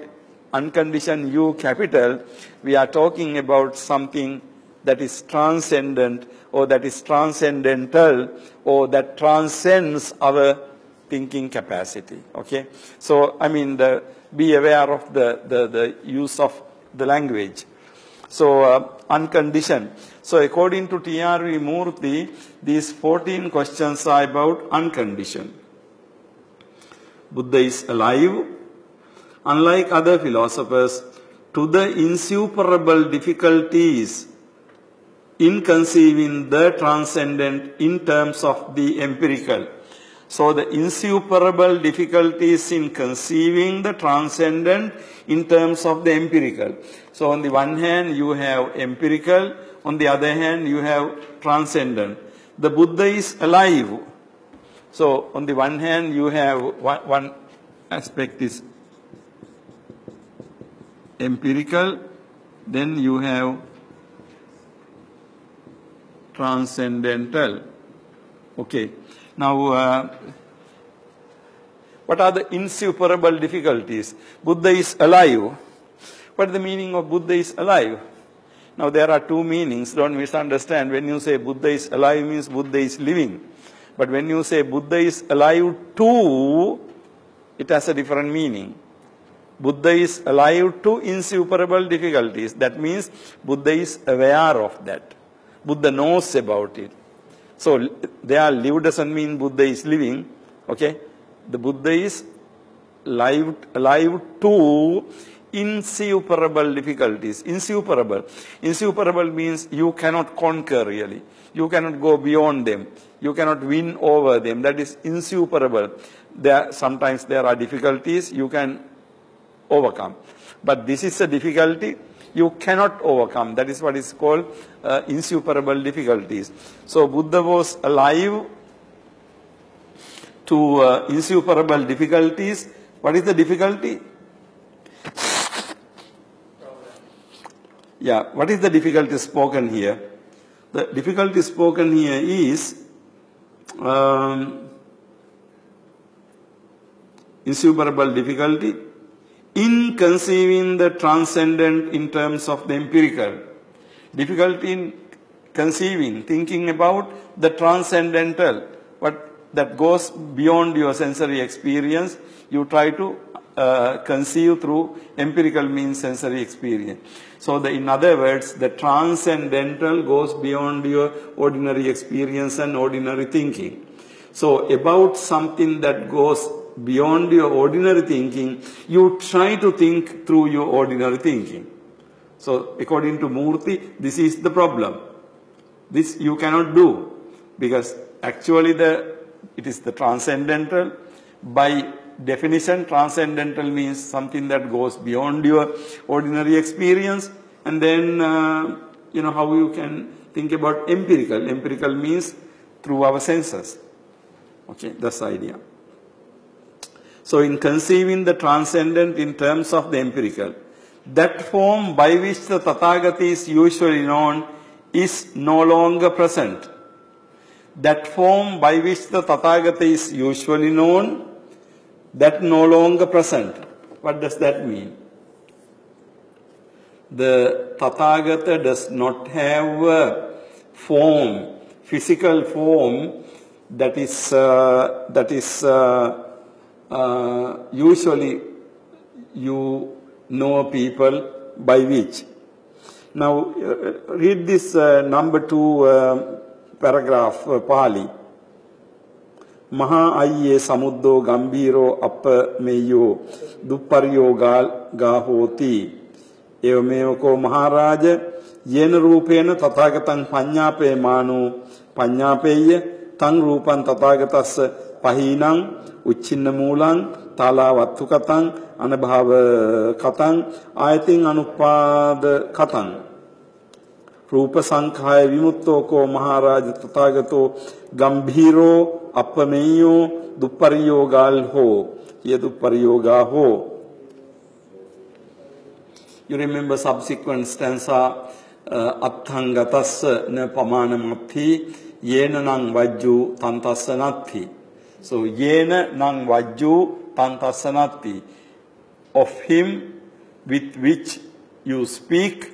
unconditioned U capital, we are talking about something that is transcendent, or that is transcendental, or that transcends our thinking capacity. Okay? So, be aware of the use of the language. So, unconditioned. So, according to T.R.V. Murthy, these 14 questions are about unconditioned. Buddha is alive. Unlike other philosophers, to the insuperable difficulties in conceiving the transcendent in terms of the empirical. So the insuperable difficulties in conceiving the transcendent in terms of the empirical. So on the one hand you have empirical, on the other hand you have transcendent. The Buddha is alive. So on the one hand you have one aspect is empirical, then you have transcendental. Okay. Now, what are the insuperable difficulties? Buddha is alive. What is the meaning of Buddha is alive? Now, there are two meanings. Don't misunderstand. When you say Buddha is alive, means Buddha is living. But when you say Buddha is alive too, it has a different meaning. Buddha is alive to insuperable difficulties. That means Buddha is aware of that. Buddha knows about it. So, there live doesn't mean Buddha is living. Okay? The Buddha is alive to insuperable difficulties. Insuperable. Insuperable means you cannot conquer really. You cannot go beyond them. You cannot win over them. That is insuperable. Sometimes there are difficulties you can overcome. But this is a difficulty you cannot overcome. That is what is called insuperable difficulties. So Buddha was alive to insuperable difficulties. What is the difficulty? Yeah, what is the difficulty spoken here? The difficulty spoken here is insuperable difficulty in conceiving the transcendent in terms of the empirical. Difficulty in conceiving, thinking about the transcendental, what that goes beyond your sensory experience, you try to conceive through empirical means sensory experience. So in other words, the transcendental goes beyond your ordinary experience and ordinary thinking. So about something that goes beyond your ordinary thinking, you try to think through your ordinary thinking. So according to Murthy, this is the problem. This you cannot do because actually it is the transcendental. By definition, transcendental means something that goes beyond your ordinary experience. And then, how you can think about empirical. Empirical means through our senses. Okay, that's the idea. So in conceiving the transcendent in terms of the empirical, that form by which the Tathagata is usually known is no longer present. That form by which the Tathagata is usually known, that no longer present. What does that mean? The Tathagata does not have a form, physical form that is usually you know people by which. Now read this number 2 paragraph Pali. Maha ayye samuddo gambiro appa meyo dupparyo gahoti. Evamevako maharaja yena rupena tathagatan panyape manu panyapeya tang rupan tathagatassa pahinang uchinna moolang tala vattu katang anabhava katang ayating anupada katang Rupa Sankhaya Vimutto ko Maharaja Tathagato Gambhiro Appameyo Duppariyogal ho. Here Duppariyoga ho. You remember subsequent stanza Atthangatassa na pamanamatti Yena nang vajju tantassanatti. So Yena nang vajju tantassanatti. Of him with which you speak,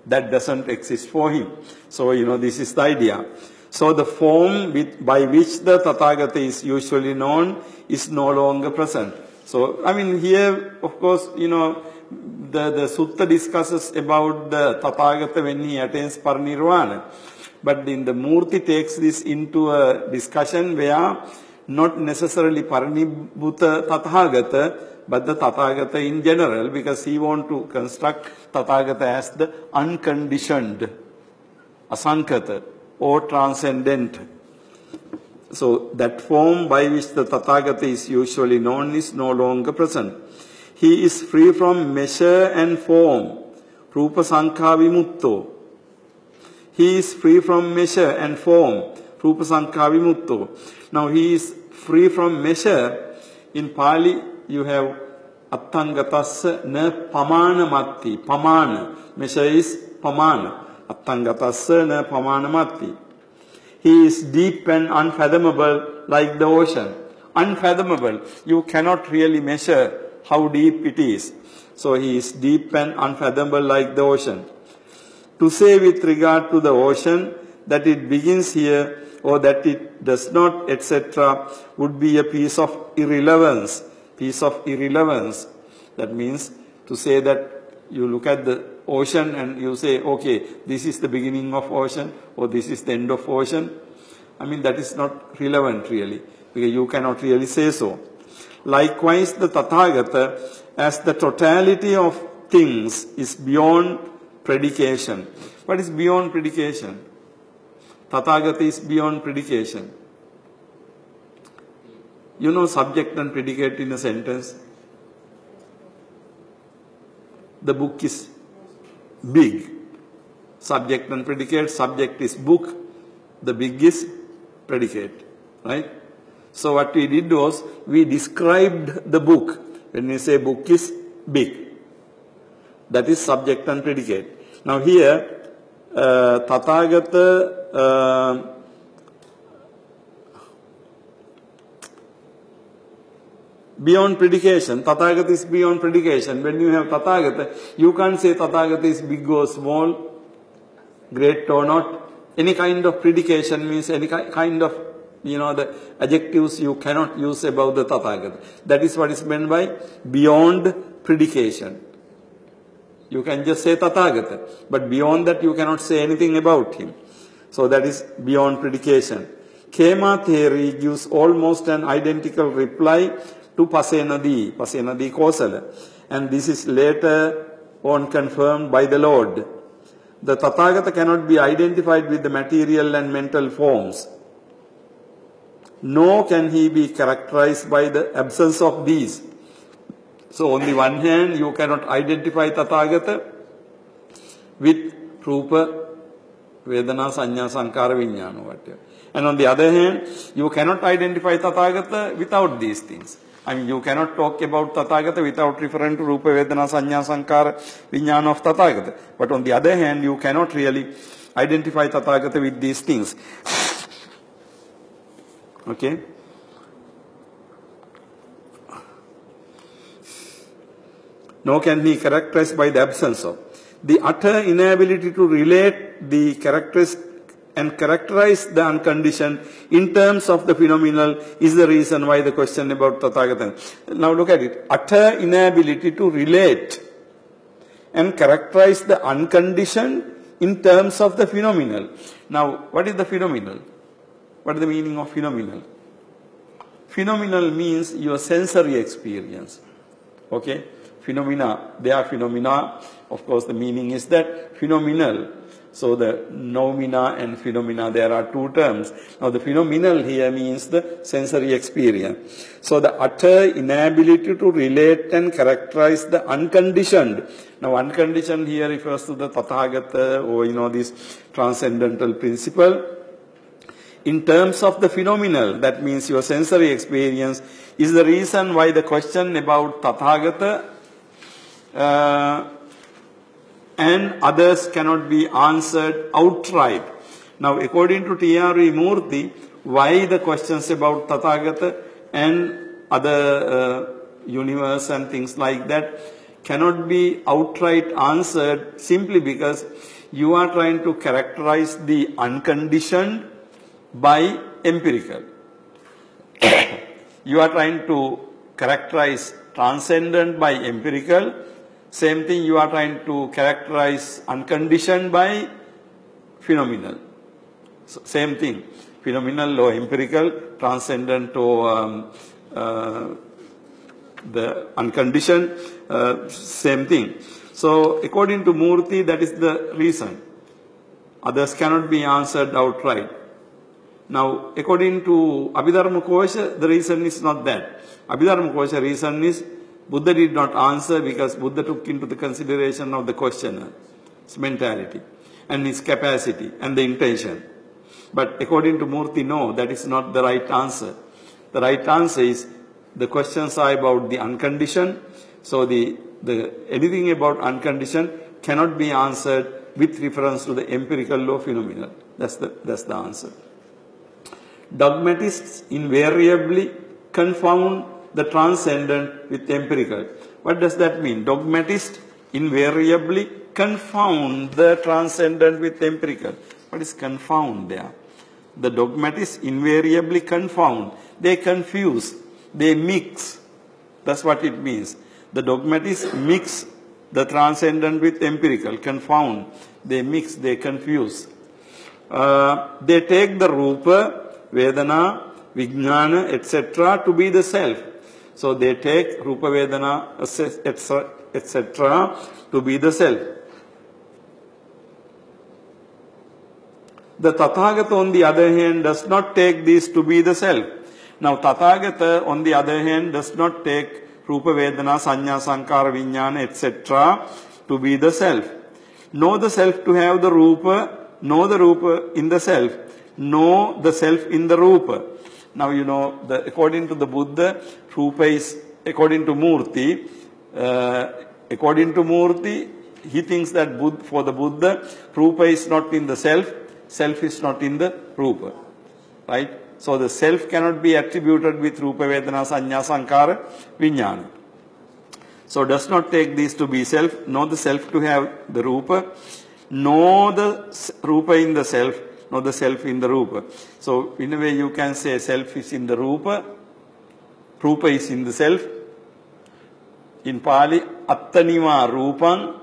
that doesn't exist for him. So, this is the idea. So, the form by which the Tathagata is usually known is no longer present. So, here, of course, the Sutta discusses about the Tathagata when he attains Parinirvana. But in the Murti takes this into a discussion where not necessarily Parinibhuta Tathagata, but the Tathagata in general, because he wants to construct Tathagata as the unconditioned, asankata, or transcendent. So that form by which the Tathagata is usually known is no longer present. He is free from measure and form, Rupa Sankha Vimutto. He is free from measure and form, Rupa Sankha Vimutto. Now he is free from measure. In Pali, you have Atthangatassa na pamana matti. Pamana. Measure is pamana. Atthangatassa na pamana matti. He is deep and unfathomable like the ocean. Unfathomable. You cannot really measure how deep it is. So he is deep and unfathomable like the ocean. To say with regard to the ocean that it begins here or that it does not, etc., would be a piece of irrelevance. Piece of irrelevance. That means to say that you look at the ocean and you say, okay, this is the beginning of ocean or this is the end of ocean. That is not relevant really, because you cannot really say so. Likewise, the Tathagata, as the totality of things, is beyond predication. What is beyond predication? Tathagata is beyond predication. Subject and predicate in a sentence. The book is big. Subject and predicate. Subject is book. The big is predicate. Right? So what we did was, we described the book. When we say book is big, that is subject and predicate. Now here, Tathagata, beyond predication. Tathagata is beyond predication. When you have Tathagata, you can't say Tathagata is big or small, great or not. Any kind of predication means any kind of, the adjectives you cannot use about the Tathagata. That is what is meant by beyond predication. You can just say Tathagata, but beyond that you cannot say anything about him. So that is beyond predication. Khema theory gives almost an identical reply to Pasenadi Kosala, and this is later on confirmed by the Lord. The Tathagata cannot be identified with the material and mental forms, nor can he be characterized by the absence of these. So on the one hand, you cannot identify Tathagata with Rupa, Vedana, Sanya, Sankara, Vijnana, whatever. And on the other hand, you cannot identify Tathagata without these things. You cannot talk about Tathagata without referring to Rupa, Vedana, Sanya, Sankara, Vijnana of Tathagata. But on the other hand, you cannot really identify Tathagata with these things. Okay? Nor can be characterized by the absence of. The utter inability to relate the characteristics and characterize the unconditioned in terms of the phenomenal is the reason why the question about Tathagata. Now look at it. Utter inability to relate and characterize the unconditioned in terms of the phenomenal. Now, what is the phenomenal? What is the meaning of phenomenal? Phenomenal means your sensory experience. Okay? Phenomena, they are phenomena. Of course, the meaning is that phenomenal. So the noumena and phenomena, there are two terms. Now the phenomenal here means the sensory experience. So the utter inability to relate and characterize the unconditioned. Now unconditioned here refers to the Tathagata, or this transcendental principle. In terms of the phenomenal, that means your sensory experience, is the reason why the question about Tathagata and others cannot be answered outright. Now, according to T.R.V. Murthy, why the questions about Tathagata and other universe and things like that cannot be outright answered simply because you are trying to characterize the unconditioned by empirical. You are trying to characterize transcendent by empirical. Same thing, you are trying to characterize unconditioned by phenomenal. So, same thing, phenomenal or empirical, transcendent or the unconditioned, same thing. So, according to Murthy, that is the reason. Others cannot be answered outright. Now, according to Abhidharma Kosha, the reason is not that. Abhidharma Kosha reason is Buddha did not answer because Buddha took into the consideration of the questioner, his mentality and his capacity and the intention. But according to Murthy, no, that is not the right answer. The right answer is the questions are about the unconditioned. So anything about unconditioned cannot be answered with reference to the empirical law phenomenal. That's the answer. Dogmatists invariably confound the transcendent with empirical. What does that mean? Dogmatists invariably confound the transcendent with empirical. What is confound there? The dogmatists invariably confound. They confuse. They mix. That's what it means. The dogmatists mix the transcendent with empirical. Confound. They mix. They confuse. They take the Rupa, Vedana, Vijnana, etc. to be the self. So they take Rupa, Vedana, etc. to be the self. The Tathagata, on the other hand, does not take these to be the self. Now, Tathagata, on the other hand, does not take Rupa, Vedana, Sanya, Sankara, Vijnana, etc. to be the self. Know the self to have the Rupa, know the Rupa in the self, know the self in the Rupa. Now, according to the Buddha, Rupa is, according to Murthy, he thinks that for the Buddha, Rupa is not in the self, self is not in the Rupa. Right? So the self cannot be attributed with Rupa, Vedana, Sanya, Sankara, Vijnana. So does not take these to be self, know the self to have the Rupa, know the Rupa in the self, know the self in the Rupa. So in a way you can say self is in the Rupa, Rupa is in the self. In Pali, Attaniva Rupang,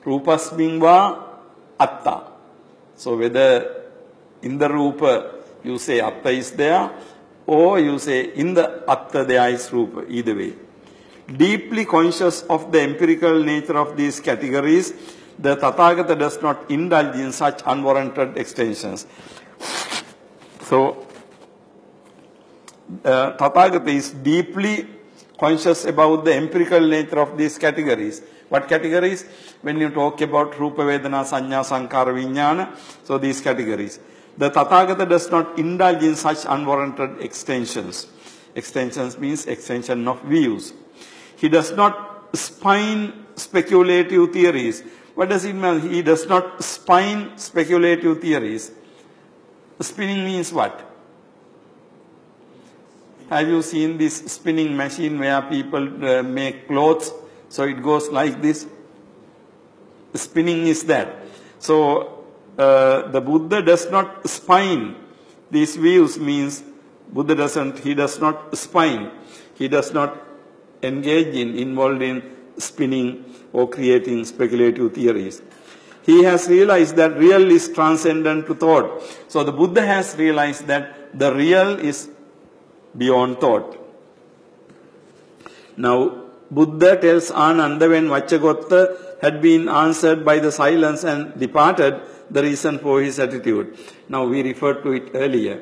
Rupasmingva Atta. So whether in the Rupa you say Atta is there, or you say in the Atta there is Rupa, either way. Deeply conscious of the empirical nature of these categories, the Tathagata does not indulge in such unwarranted extensions. So, Tathagata is deeply conscious about the empirical nature of these categories. What categories? When you talk about Rupa, Vedana, Sanya, Sankara, Vijnana, so these categories. The Tathagata does not indulge in such unwarranted extensions. Extensions means extension of views. He does not spine speculative theories. What does it mean? He does not spine speculative theories. Spinning means what? Have you seen this spinning machine where people make clothes? So it goes like this. Spinning is that. So the Buddha does not spine these views, means Buddha he does not spine. He does not involved in spinning or creating speculative theories. He has realized that real is transcendent to thought. So the Buddha has realized that the real is beyond thought. Now, Buddha tells Ananda when Vacchagotta had been answered by the silence and departed, the reason for his attitude. Now we referred to it earlier.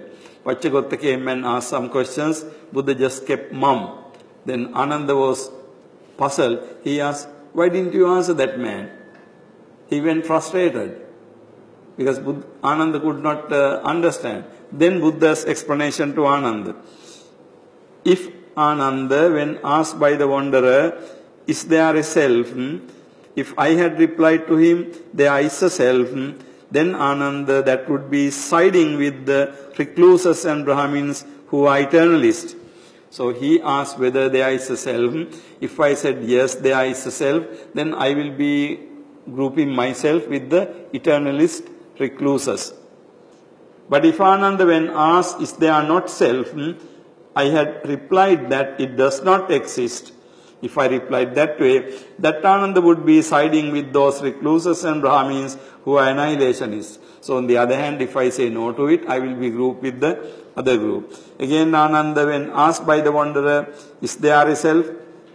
Vacchagotta came and asked some questions. Buddha just kept mum. Then Ananda was puzzled. He asked, why didn't you answer that man? He went frustrated because Ananda could not understand. Then Buddha's explanation to Ananda. If Ananda, when asked by the wanderer, is there a self? If I had replied to him, there is a self, then Ananda, that would be siding with the recluses and Brahmins who are eternalists. So he asked whether there is a self. If I said yes, there is a self, then I will be grouping myself with the eternalist recluses. But if Ananda, when asked, is there not self, I had replied that it does not exist. If I replied that way, that Ananda would be siding with those recluses and Brahmins who are annihilationists. So on the other hand, if I say no to it, I will be grouped with the other group. Again, Ananda, when asked by the wanderer, is there a self?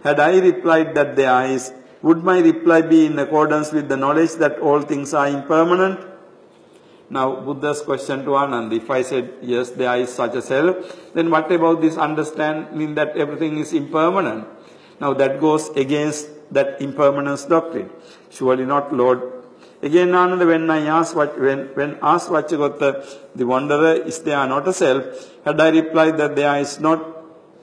Had I replied that there is, would my reply be in accordance with the knowledge that all things are impermanent? Now, Buddha's question to Ananda, if I said, yes, there is such a self, then what about this understanding that everything is impermanent? Now, that goes against that impermanence doctrine. Surely not, Lord. Again, Ananda, when asked Vacchagotta, the wanderer, is there not a self? Had I replied that there is not,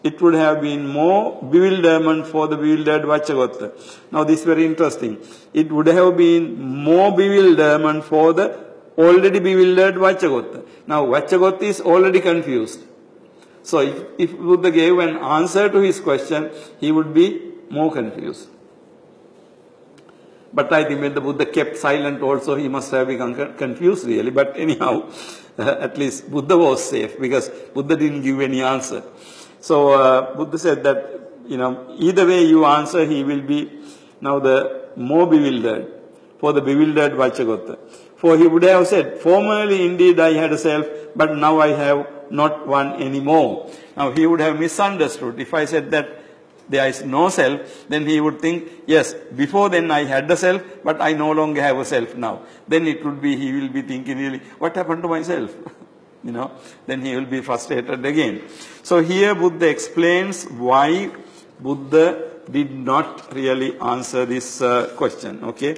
it would have been more bewilderment for the bewildered Vacchagotta. Now, this is very interesting. It would have been more bewilderment for the already bewildered Vacchagotta. Now, Vacchagotta is already confused. So, if Buddha gave an answer to his question, he would be more confused. But I think when the Buddha kept silent also, he must have become confused really. But anyhow, at least Buddha was safe because Buddha didn't give any answer. So, Buddha said that, either way you answer, he will be now the more bewildered for the bewildered Vacchagotta. For he would have said, formerly indeed I had a self, but now I have not one anymore. Now he would have misunderstood. If I said that there is no self, then he would think, yes, before then I had a self, but I no longer have a self now. Then it would be, he will be thinking really, what happened to myself? Then he will be frustrated again. So here Buddha explains why Buddha did not really answer this question, okay?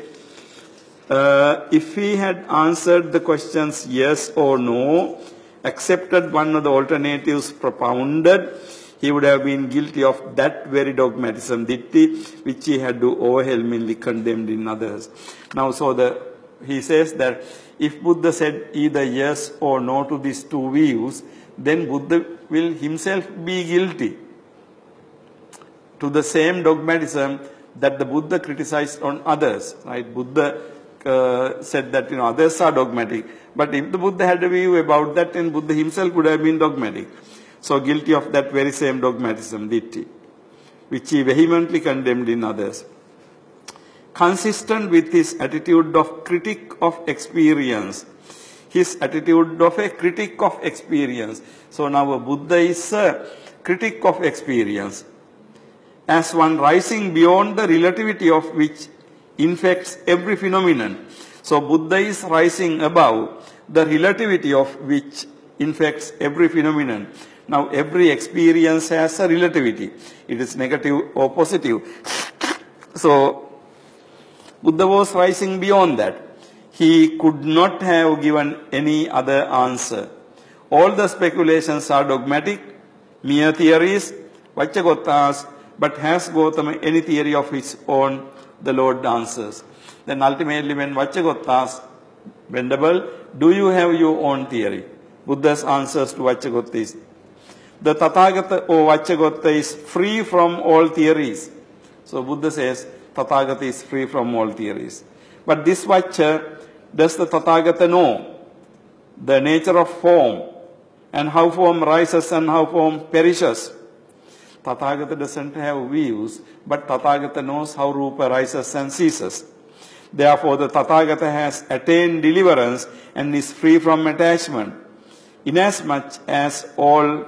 If he had answered the questions yes or no, accepted one of the alternatives propounded, he would have been guilty of that very dogmatism, ditti, which he had overwhelmingly condemned in others. Now, he says that if Buddha said either yes or no to these two views, then Buddha will himself be guilty to the same dogmatism that the Buddha criticized on others. Right? Buddha said that others are dogmatic. But if the Buddha had a view about that, then Buddha himself would have been dogmatic. So guilty of that very same dogmatism, ditti, which he vehemently condemned in others. Consistent with his attitude of critic of experience. His attitude of a critic of experience. So now a Buddha is a critic of experience. As one rising beyond the relativity of which infects every phenomenon. So Buddha is rising above the relativity of which infects every phenomenon. Now every experience has a relativity. It is negative or positive. So Buddha was rising beyond that. He could not have given any other answer. All the speculations are dogmatic, mere theories. Vacchagotta asked, but has Gautama any theory of his own? The Lord answers. Then ultimately when Vacchagotta asked, Venerable, do you have your own theory? Buddha's answers to Vacchagotta is, the Tathagata or Vacchagotta is free from all theories. So Buddha says, Tathagata is free from all theories. But this Vaccha, does the Tathagata know the nature of form and how form rises and how form perishes? Tathagata doesn't have views, but Tathagata knows how Rupa rises and ceases. Therefore, the Tathagata has attained deliverance and is free from attachment, inasmuch as all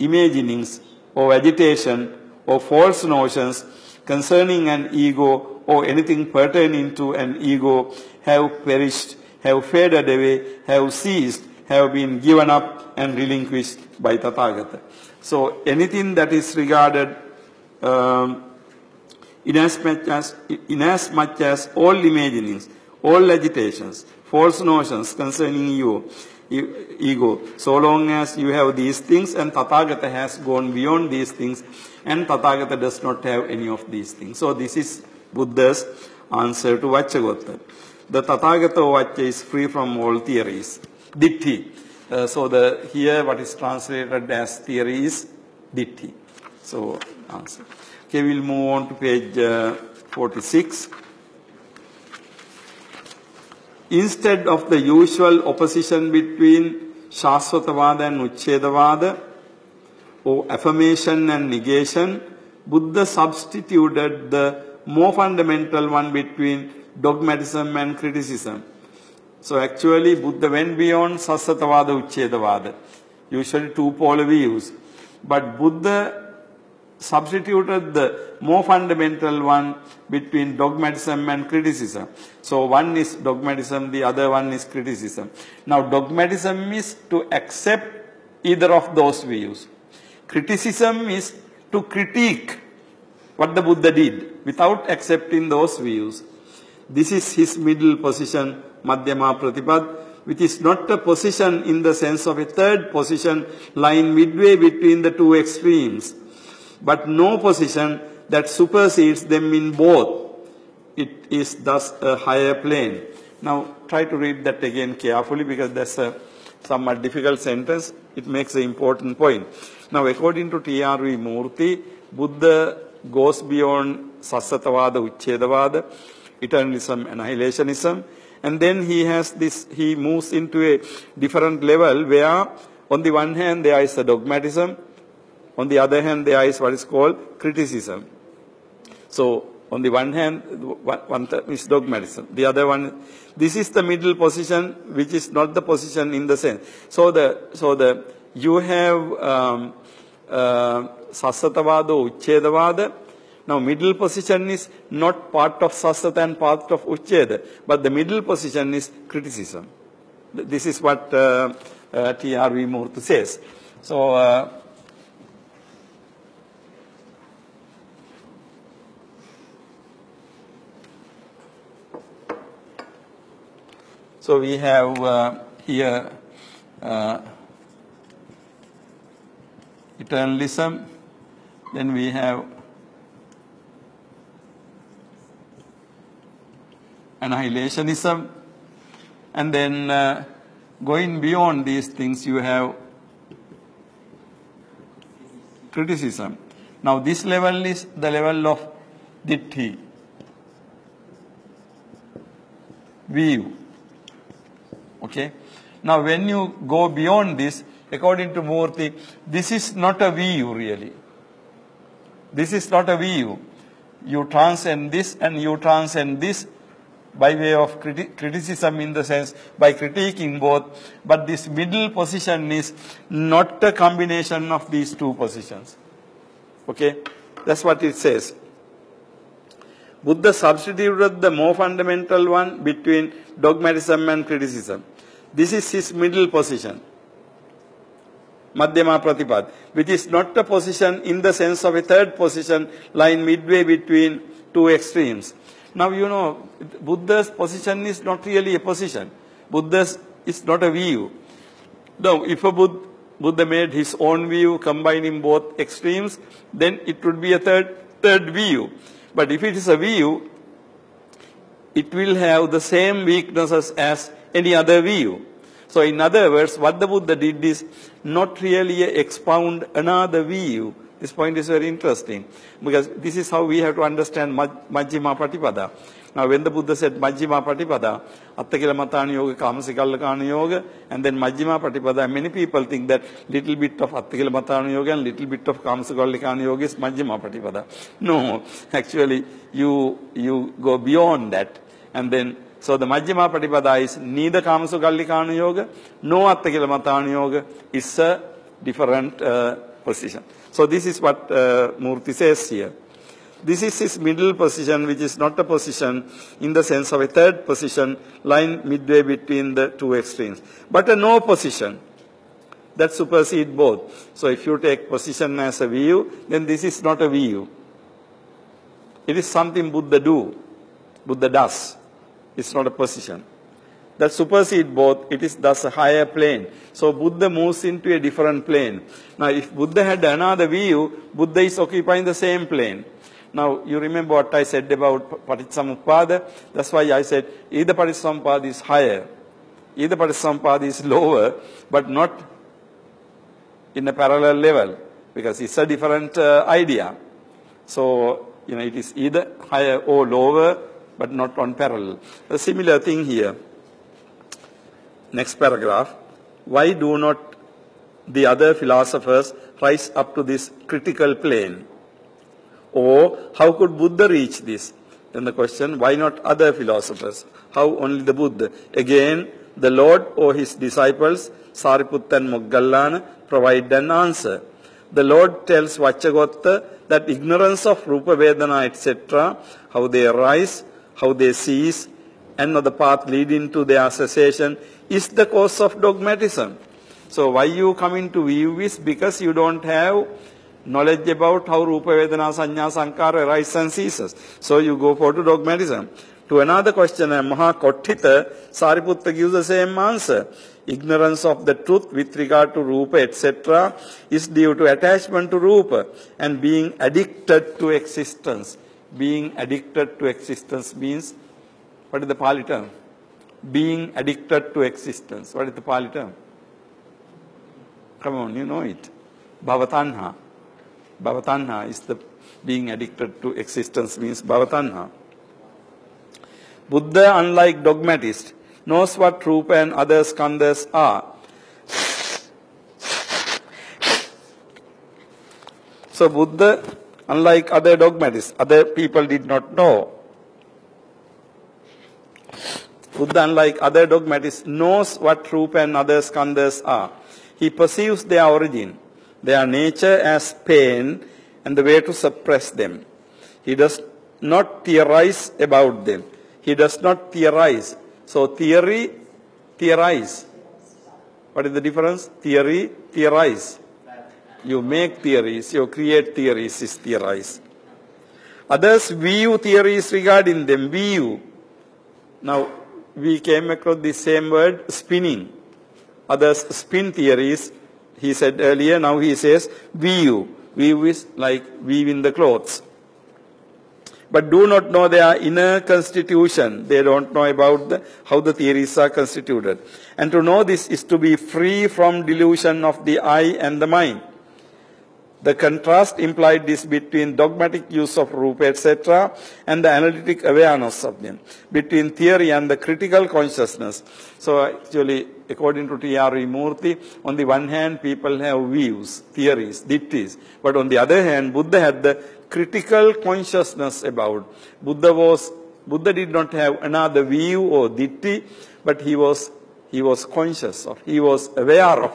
imaginings or agitation or false notions concerning an ego or anything pertaining to an ego have perished, have faded away, have ceased, have been given up and relinquished by Tathagata. So anything that is regarded inasmuch as all imaginings, all agitations, false notions concerning ego, so long as you have these things, and Tathagata has gone beyond these things, and Tathagata does not have any of these things. So this is Buddha's answer to Vacchagotta. The Tathagata Vaccha is free from all theories. Ditti. Here what is translated as theory is Ditti. So answer. Okay, we'll move on to page 46. Instead of the usual opposition between Shasvatavada and Uchchedavada, or affirmation and negation, Buddha substituted the more fundamental one between dogmatism and criticism. So actually Buddha went beyond Sassatavada, Uchchedavada, usually two polar views. But Buddha substituted the more fundamental one between dogmatism and criticism. So one is dogmatism, the other one is criticism. Now dogmatism is to accept either of those views. Criticism is to critique what the Buddha did without accepting those views. This is his middle position, Madhyama Pratipad, which is not a position in the sense of a third position lying midway between the two extremes, but no position that supersedes them in both. It is thus a higher plane. Now try to read that again carefully, because that's a somewhat difficult sentence. It makes an important point. Now according to T.R.V. Murthy, Buddha goes beyond Sassatavada, Uchchedavada, eternalism, annihilationism, and then he moves into a different level where on the one hand there is a dogmatism, on the other hand there is what is called criticism. So on the one hand, one is dogmatism, the other one, this is the middle position, which is not the position in the sense. You have Sassatavada, Uchchedavada. Now middle position is not part of Sassata and part of Uchcheda, but the middle position is criticism. This is what T.R.V. Murthy says. So we have here eternalism, then we have annihilationism, and then going beyond these things you have criticism. Now this level is the level of Ditti, view. Okay. Now when you go beyond this, according to Murthy, this is not a view really. This is not a view. You transcend this and you transcend this by way of criticism, in the sense by critiquing both, but this middle position is not a combination of these two positions. Okay, that's what it says. Buddha substituted the more fundamental one between dogmatism and criticism. This is his middle position, Madhyama Pratipad, which is not a position in the sense of a third position lying midway between two extremes. Now, you know, Buddha's position is not really a position. Buddha's is not a view. Now, if a Buddha made his own view combining both extremes, then it would be a third view. But if it is a view, it will have the same weaknesses as any other view. So in other words, what the Buddha did is not really expound another view. This point is very interesting, because this is how we have to understand Majjhima Patipada. Now when the Buddha said Majjhima Patipada, Attakila Matthana Yoga, Kamasikallakana Yoga, and then Majjhima Patipada, many people think that little bit of Attakila Matthana Yoga and little bit of Kamasikallakana Yoga is Majjhima Patipada. No, actually you go beyond that, and then so the Majjhima Patipada is neither Kamasikallakana Yoga nor Attakila Matthana Yoga. It's a different position. So this is what Murthy says here. This is his middle position, which is not a position in the sense of a third position lying midway between the two extremes, but a no position that supersedes both. So if you take position as a view, then this is not a view. It is something Buddha does. It's not a position. That supersedes both, it is thus a higher plane. So Buddha moves into a different plane. Now if Buddha had another view, Buddha is occupying the same plane. Now you remember what I said about Paticcasamuppada? That's why I said either Paticcasamuppada is higher, either Paticcasamuppada is lower, but not in a parallel level, because it's a different idea. So, it is either higher or lower, but not on parallel. A similar thing here. Next paragraph. Why do not the other philosophers rise up to this critical plane? Or how could Buddha reach this? Then the question, why not other philosophers? How only the Buddha? Again, the Lord or his disciples, Sariputta and Moggallana, provide an answer. The Lord tells Vacchagotta that ignorance of Rupa Vedana, etc., how they arise, how they cease, and of the path leading to their cessation, is the cause of dogmatism. So why you come into view is because you don't have knowledge about how Rupa Vedana Sanya Sankara arises and ceases. So you go for dogmatism. To another question, Maha Kothita, Sariputta gives the same answer. Ignorance of the truth with regard to Rupa, etc., is due to attachment to Rupa and being addicted to existence. Being addicted to existence means, what is the Pali term? Being addicted to existence. What is the Pali term? Come on, you know it. Bhavatanha. Bhavatanha is the being addicted to existence means Bhavatanha. Buddha, unlike dogmatist, knows what Rupa and other skandhas are. So Buddha, unlike other dogmatists, other people did not know. Buddha, unlike other dogmatists, knows what Rupa and other skandhas are. He perceives their origin, their nature as pain, and the way to suppress them. He does not theorize about them. He does not theorize. So theory, theorize. What is the difference? Theory, theorize. You make theories, you create theories, is theorize. Others view theories regarding them, view. Now, we came across the same word, spinning. Others spin theories, he said earlier, now he says view. View is like weaving the clothes. But do not know their inner constitution. They don't know about how the theories are constituted. And to know this is to be free from delusion of the I and the mind. The contrast implied is between dogmatic use of Rupa, etc., and the analytic awareness of them, between theory and the critical consciousness. So actually, according to T.R.V. Murthy, on the one hand, people have views, theories, dittis. But on the other hand, Buddha had the critical consciousness about. Buddha did not have another view or ditti, but he was conscious of, he was aware of.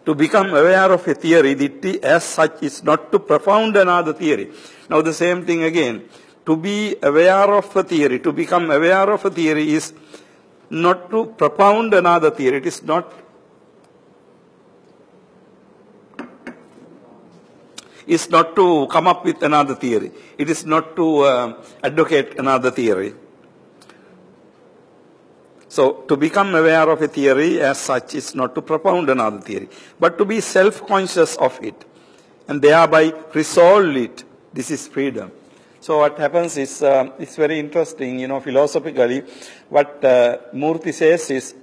To become aware of a theory, ditti as such is not to propound another theory. Now the same thing again. To be aware of a theory, to become aware of a theory is not to propound another theory. It is not to come up with another theory. It is not to advocate another theory. So, to become aware of a theory as such is not to propound another theory, but to be self-conscious of it and thereby resolve it. This is freedom. So, what happens is, it's very interesting, philosophically, what Murthy says is,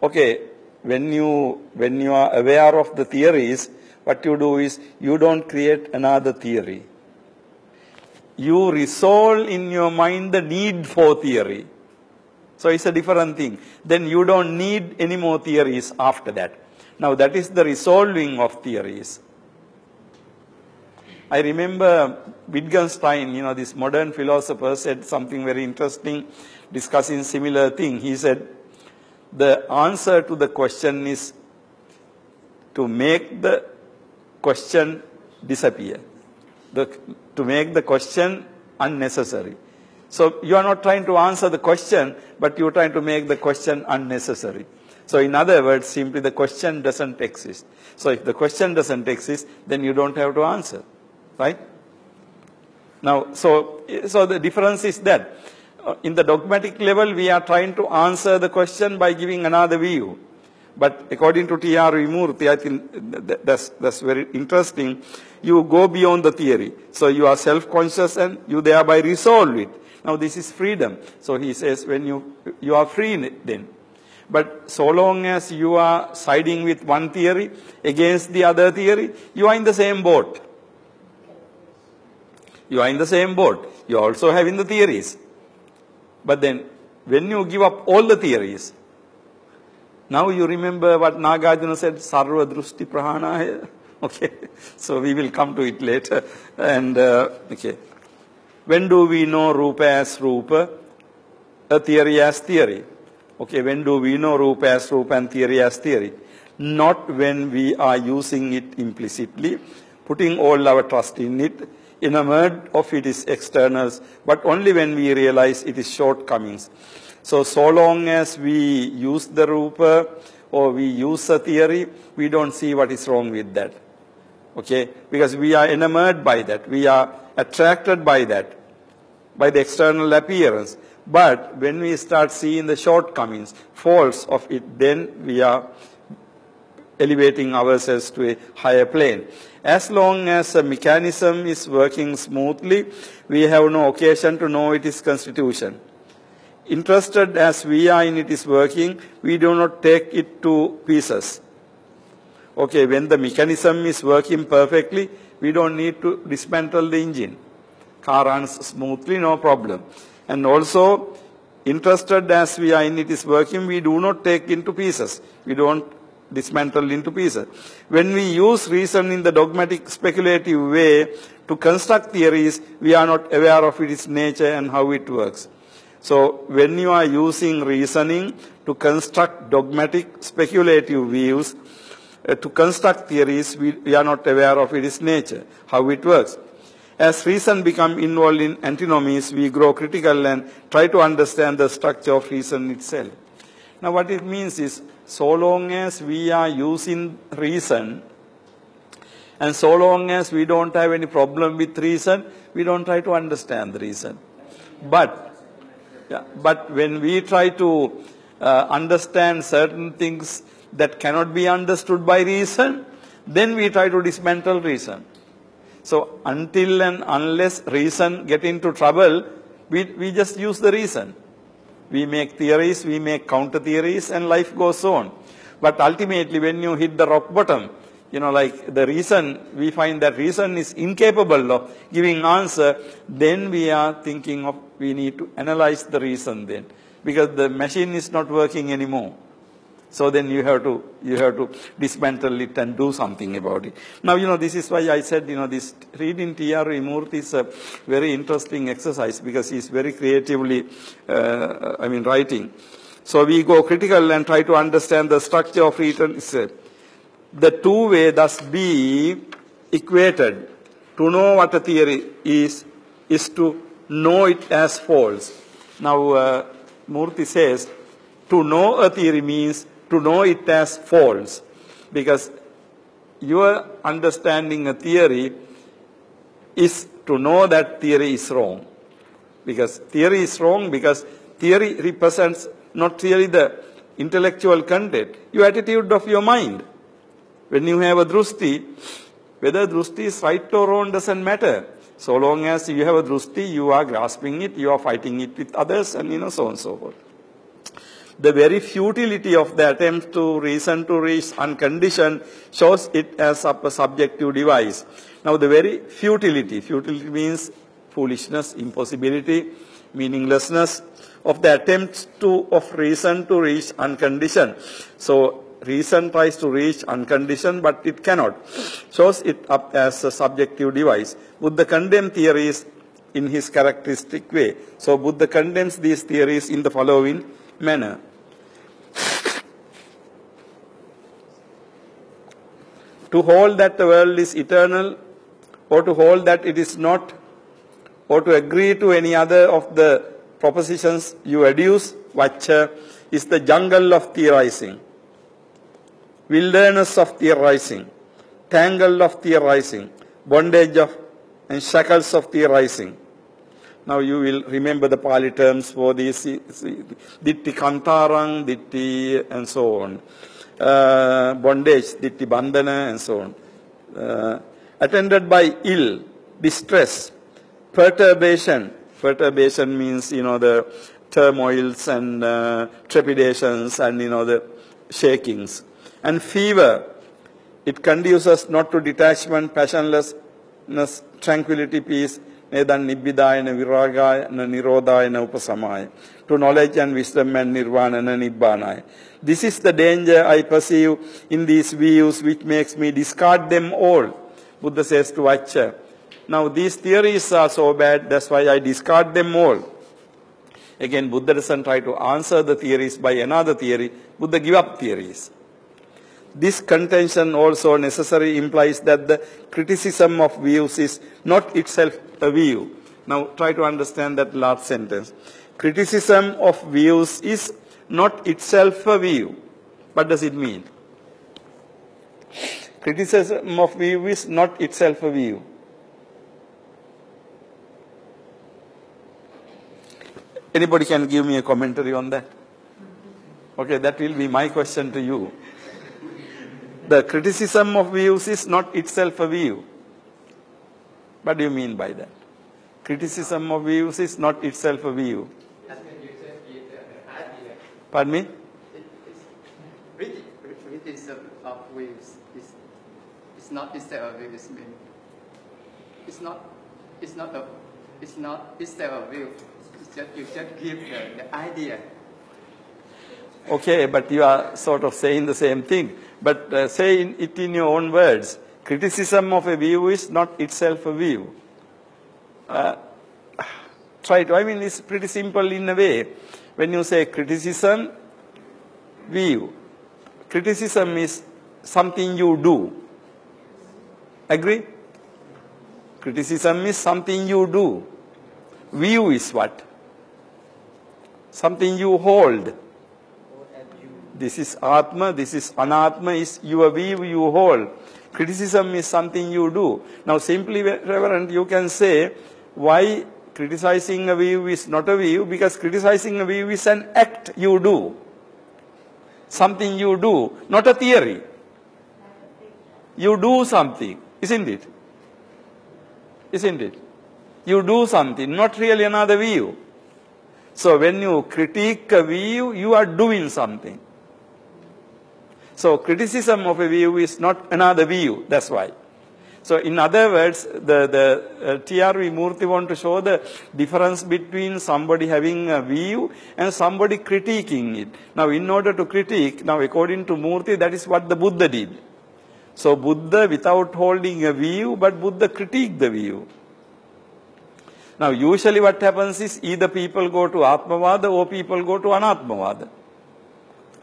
okay, when you are aware of the theories, what you do is, you don't create another theory. You resolve in your mind the need for theory. So it's a different thing. Then you don't need any more theories after that. Now that is the resolving of theories. I remember Wittgenstein, this modern philosopher, said something very interesting discussing similar thing. He said, the answer to the question is to make the question disappear, to make the question unnecessary. So you are not trying to answer the question, but you are trying to make the question unnecessary. So in other words, simply the question doesn't exist. So if the question doesn't exist, then you don't have to answer, right? Now, so the difference is that in the dogmatic level, we are trying to answer the question by giving another view. But according to T.R. Vimurthy, I think that's very interesting. You go beyond the theory. So you are self-conscious and you thereby resolve it. Now this is freedom. So he says when you are free then. But so long as you are siding with one theory against the other theory, you are in the same boat. You are in the same boat. You are also having the theories. But then when you give up all the theories, now you remember what Nagarjuna said, Sarva Drushti Prahanaya. Okay, so we will come to it later. And, okay. When do we know Rupa as Rupa, a theory as theory? Okay, when do we know Rupa as Rupa and theory as theory? Not when we are using it implicitly, putting all our trust in it, enamored of its externals, but only when we realize its shortcomings. So long as we use the Rupa or we use a theory, we don't see what is wrong with that. Okay, because we are enamored by that, we are attracted by that, by the external appearance. But when we start seeing the shortcomings, faults of it, then we are elevating ourselves to a higher plane. As long as a mechanism is working smoothly, we have no occasion to know its constitution. Interested as we are in its working, we do not take it to pieces. Okay, when the mechanism is working perfectly, we don't need to dismantle the engine. Car runs smoothly, no problem. And also, interested as we are in its working, we do not take into pieces. We don't dismantle into pieces. When we use reason in the dogmatic speculative way to construct theories, we are not aware of its nature and how it works. So when you are using reasoning to construct dogmatic speculative views, to construct theories, we are not aware of its nature, how it works. As reason becomes involved in antinomies, we grow critical and try to understand the structure of reason itself. Now what it means is, so long as we are using reason, and so long as we don't have any problem with reason, we don't try to understand the reason. But when we try to understand certain things that cannot be understood by reason, then we try to dismantle reason. So until and unless reason get into trouble, we just use the reason. We make theories, we make counter theories, and life goes on. But ultimately, when you hit the rock bottom, like the reason, we find that reason is incapable of giving answer, then we are thinking of, we need to analyze the reason then, because the machine is not working anymore. So then you have to dismantle it and do something about it. Now, this is why I said, this reading T.R. Vimurthy is a very interesting exercise, because he's very creatively, writing. So we go critical and try to understand the structure of reason itself. The two way thus be equated. To know what a theory is to know it as false. Now, Murthy says, to know a theory means to know it as false, because your understanding a theory is to know that theory is wrong. Because theory is wrong, because theory represents not really the intellectual content, your attitude of your mind. When you have a drushti, whether drushti is right or wrong doesn't matter. So long as you have a drushti, you are grasping it, you are fighting it with others, and so on and so forth. The very futility of the attempt to reason to reach unconditioned shows it as a subjective device. Now the very futility means foolishness, impossibility, meaninglessness of the attempt of reason to reach unconditioned. So reason tries to reach unconditioned, but it cannot. Shows it up as a subjective device. Buddha condemns theories in his characteristic way. So Buddha condemns these theories in the following manner. to hold that the world is eternal, or to hold that it is not, or to agree to any other of the propositions you adduce, Vaccha, is the jungle of theorizing, wilderness of theorizing, tangle of theorizing, bondage of and shackles of theorizing. Now you will remember the Pali terms for these, ditti kantarang, ditti and so on. Bondage, ditti bandhana and so on. Attended by ill, distress, perturbation. Perturbation means, the turmoils and trepidations and, the shakings. And fever, it conduces not to detachment, passionlessness, tranquility, peace, nedan nibbidayana viragayana nirodayana upasamaya, to knowledge and wisdom and nirvana and nibbanaya. This is the danger I perceive in these views which makes me discard them all. Buddha says to Vaccha, now these theories are so bad, that's why I discard them all. Again, Buddha doesn't try to answer the theories by another theory. Buddha give up theories. This contention also necessarily implies that the criticism of views is not itself a view. Now try to understand that last sentence. Criticism of views is not itself a view. What does it mean? Criticism of view is not itself a view. Anybody can give me a commentary on that? Okay, that will be my question to you. The criticism of views is not itself a view. What do you mean by that? Criticism of views is not itself a view. Pardon me? Criticism of views is not itself a view. It's not itself a view. You just give the idea. Okay, but you are sort of saying the same thing. But say it in your own words. Criticism of a view is not itself a view. Try to. I mean, it's pretty simple in a way. When you say criticism, view. Criticism is something you do. Agree? Criticism is something you do. View is what? Something you hold. This is Atma, this is Anatma, is your view you hold. Criticism is something you do. Now simply, Reverend, you can say, why criticizing a view is not a view? Because criticizing a view is an act you do. Something you do, not a theory. You do something, isn't it? Isn't it? You do something, not really another view. So when you critique a view, you are doing something. So criticism of a view is not another view, that's why. So in other words, the T.R.V. Murthy want to show the difference between somebody having a view and somebody critiquing it. Now in order to critique, now according to Murthy, that is what the Buddha did. So Buddha without holding a view, but Buddha critiqued the view. Now usually what happens is either people go to Atmavada or people go to Anatmavada.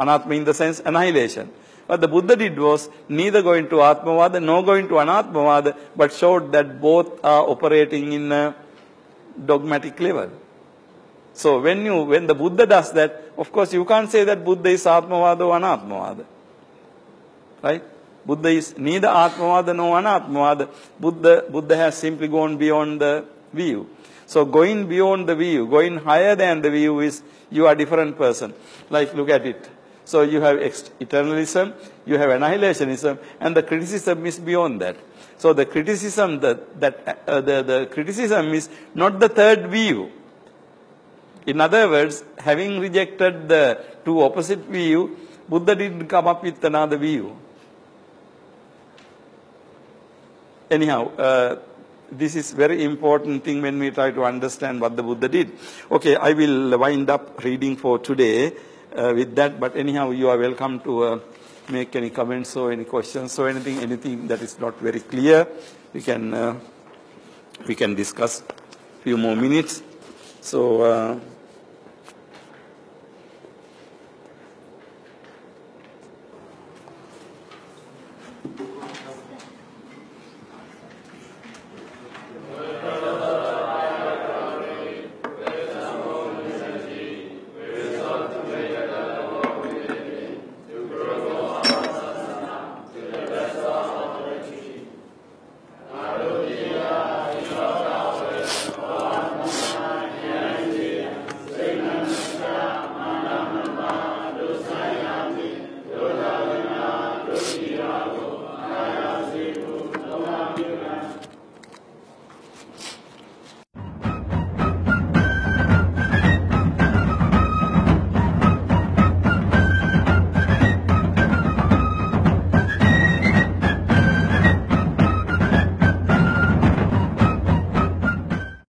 Anatma in the sense annihilation. What the Buddha did was neither going to Atmavada nor going to Anatmavada, but showed that both are operating in a dogmatic level. So when the Buddha does that, of course you can't say that Buddha is Atmavada or Anatmavada. Right? Buddha is neither Atmavada nor Anatmavada. Buddha has simply gone beyond the view. So going beyond the view, going higher than the view is you are a different person. Like look at it. So you have eternalism, you have annihilationism, and the criticism is beyond that. So the criticism the criticism is not the third view. In other words, having rejected the two opposite view, Buddha didn't come up with another view. Anyhow, this is very important thing when we try to understand what the Buddha did. Okay, I will wind up reading for today with that, but anyhow, you are welcome to make any comments or any questions or anything that is not very clear. We can discuss a few more minutes. So.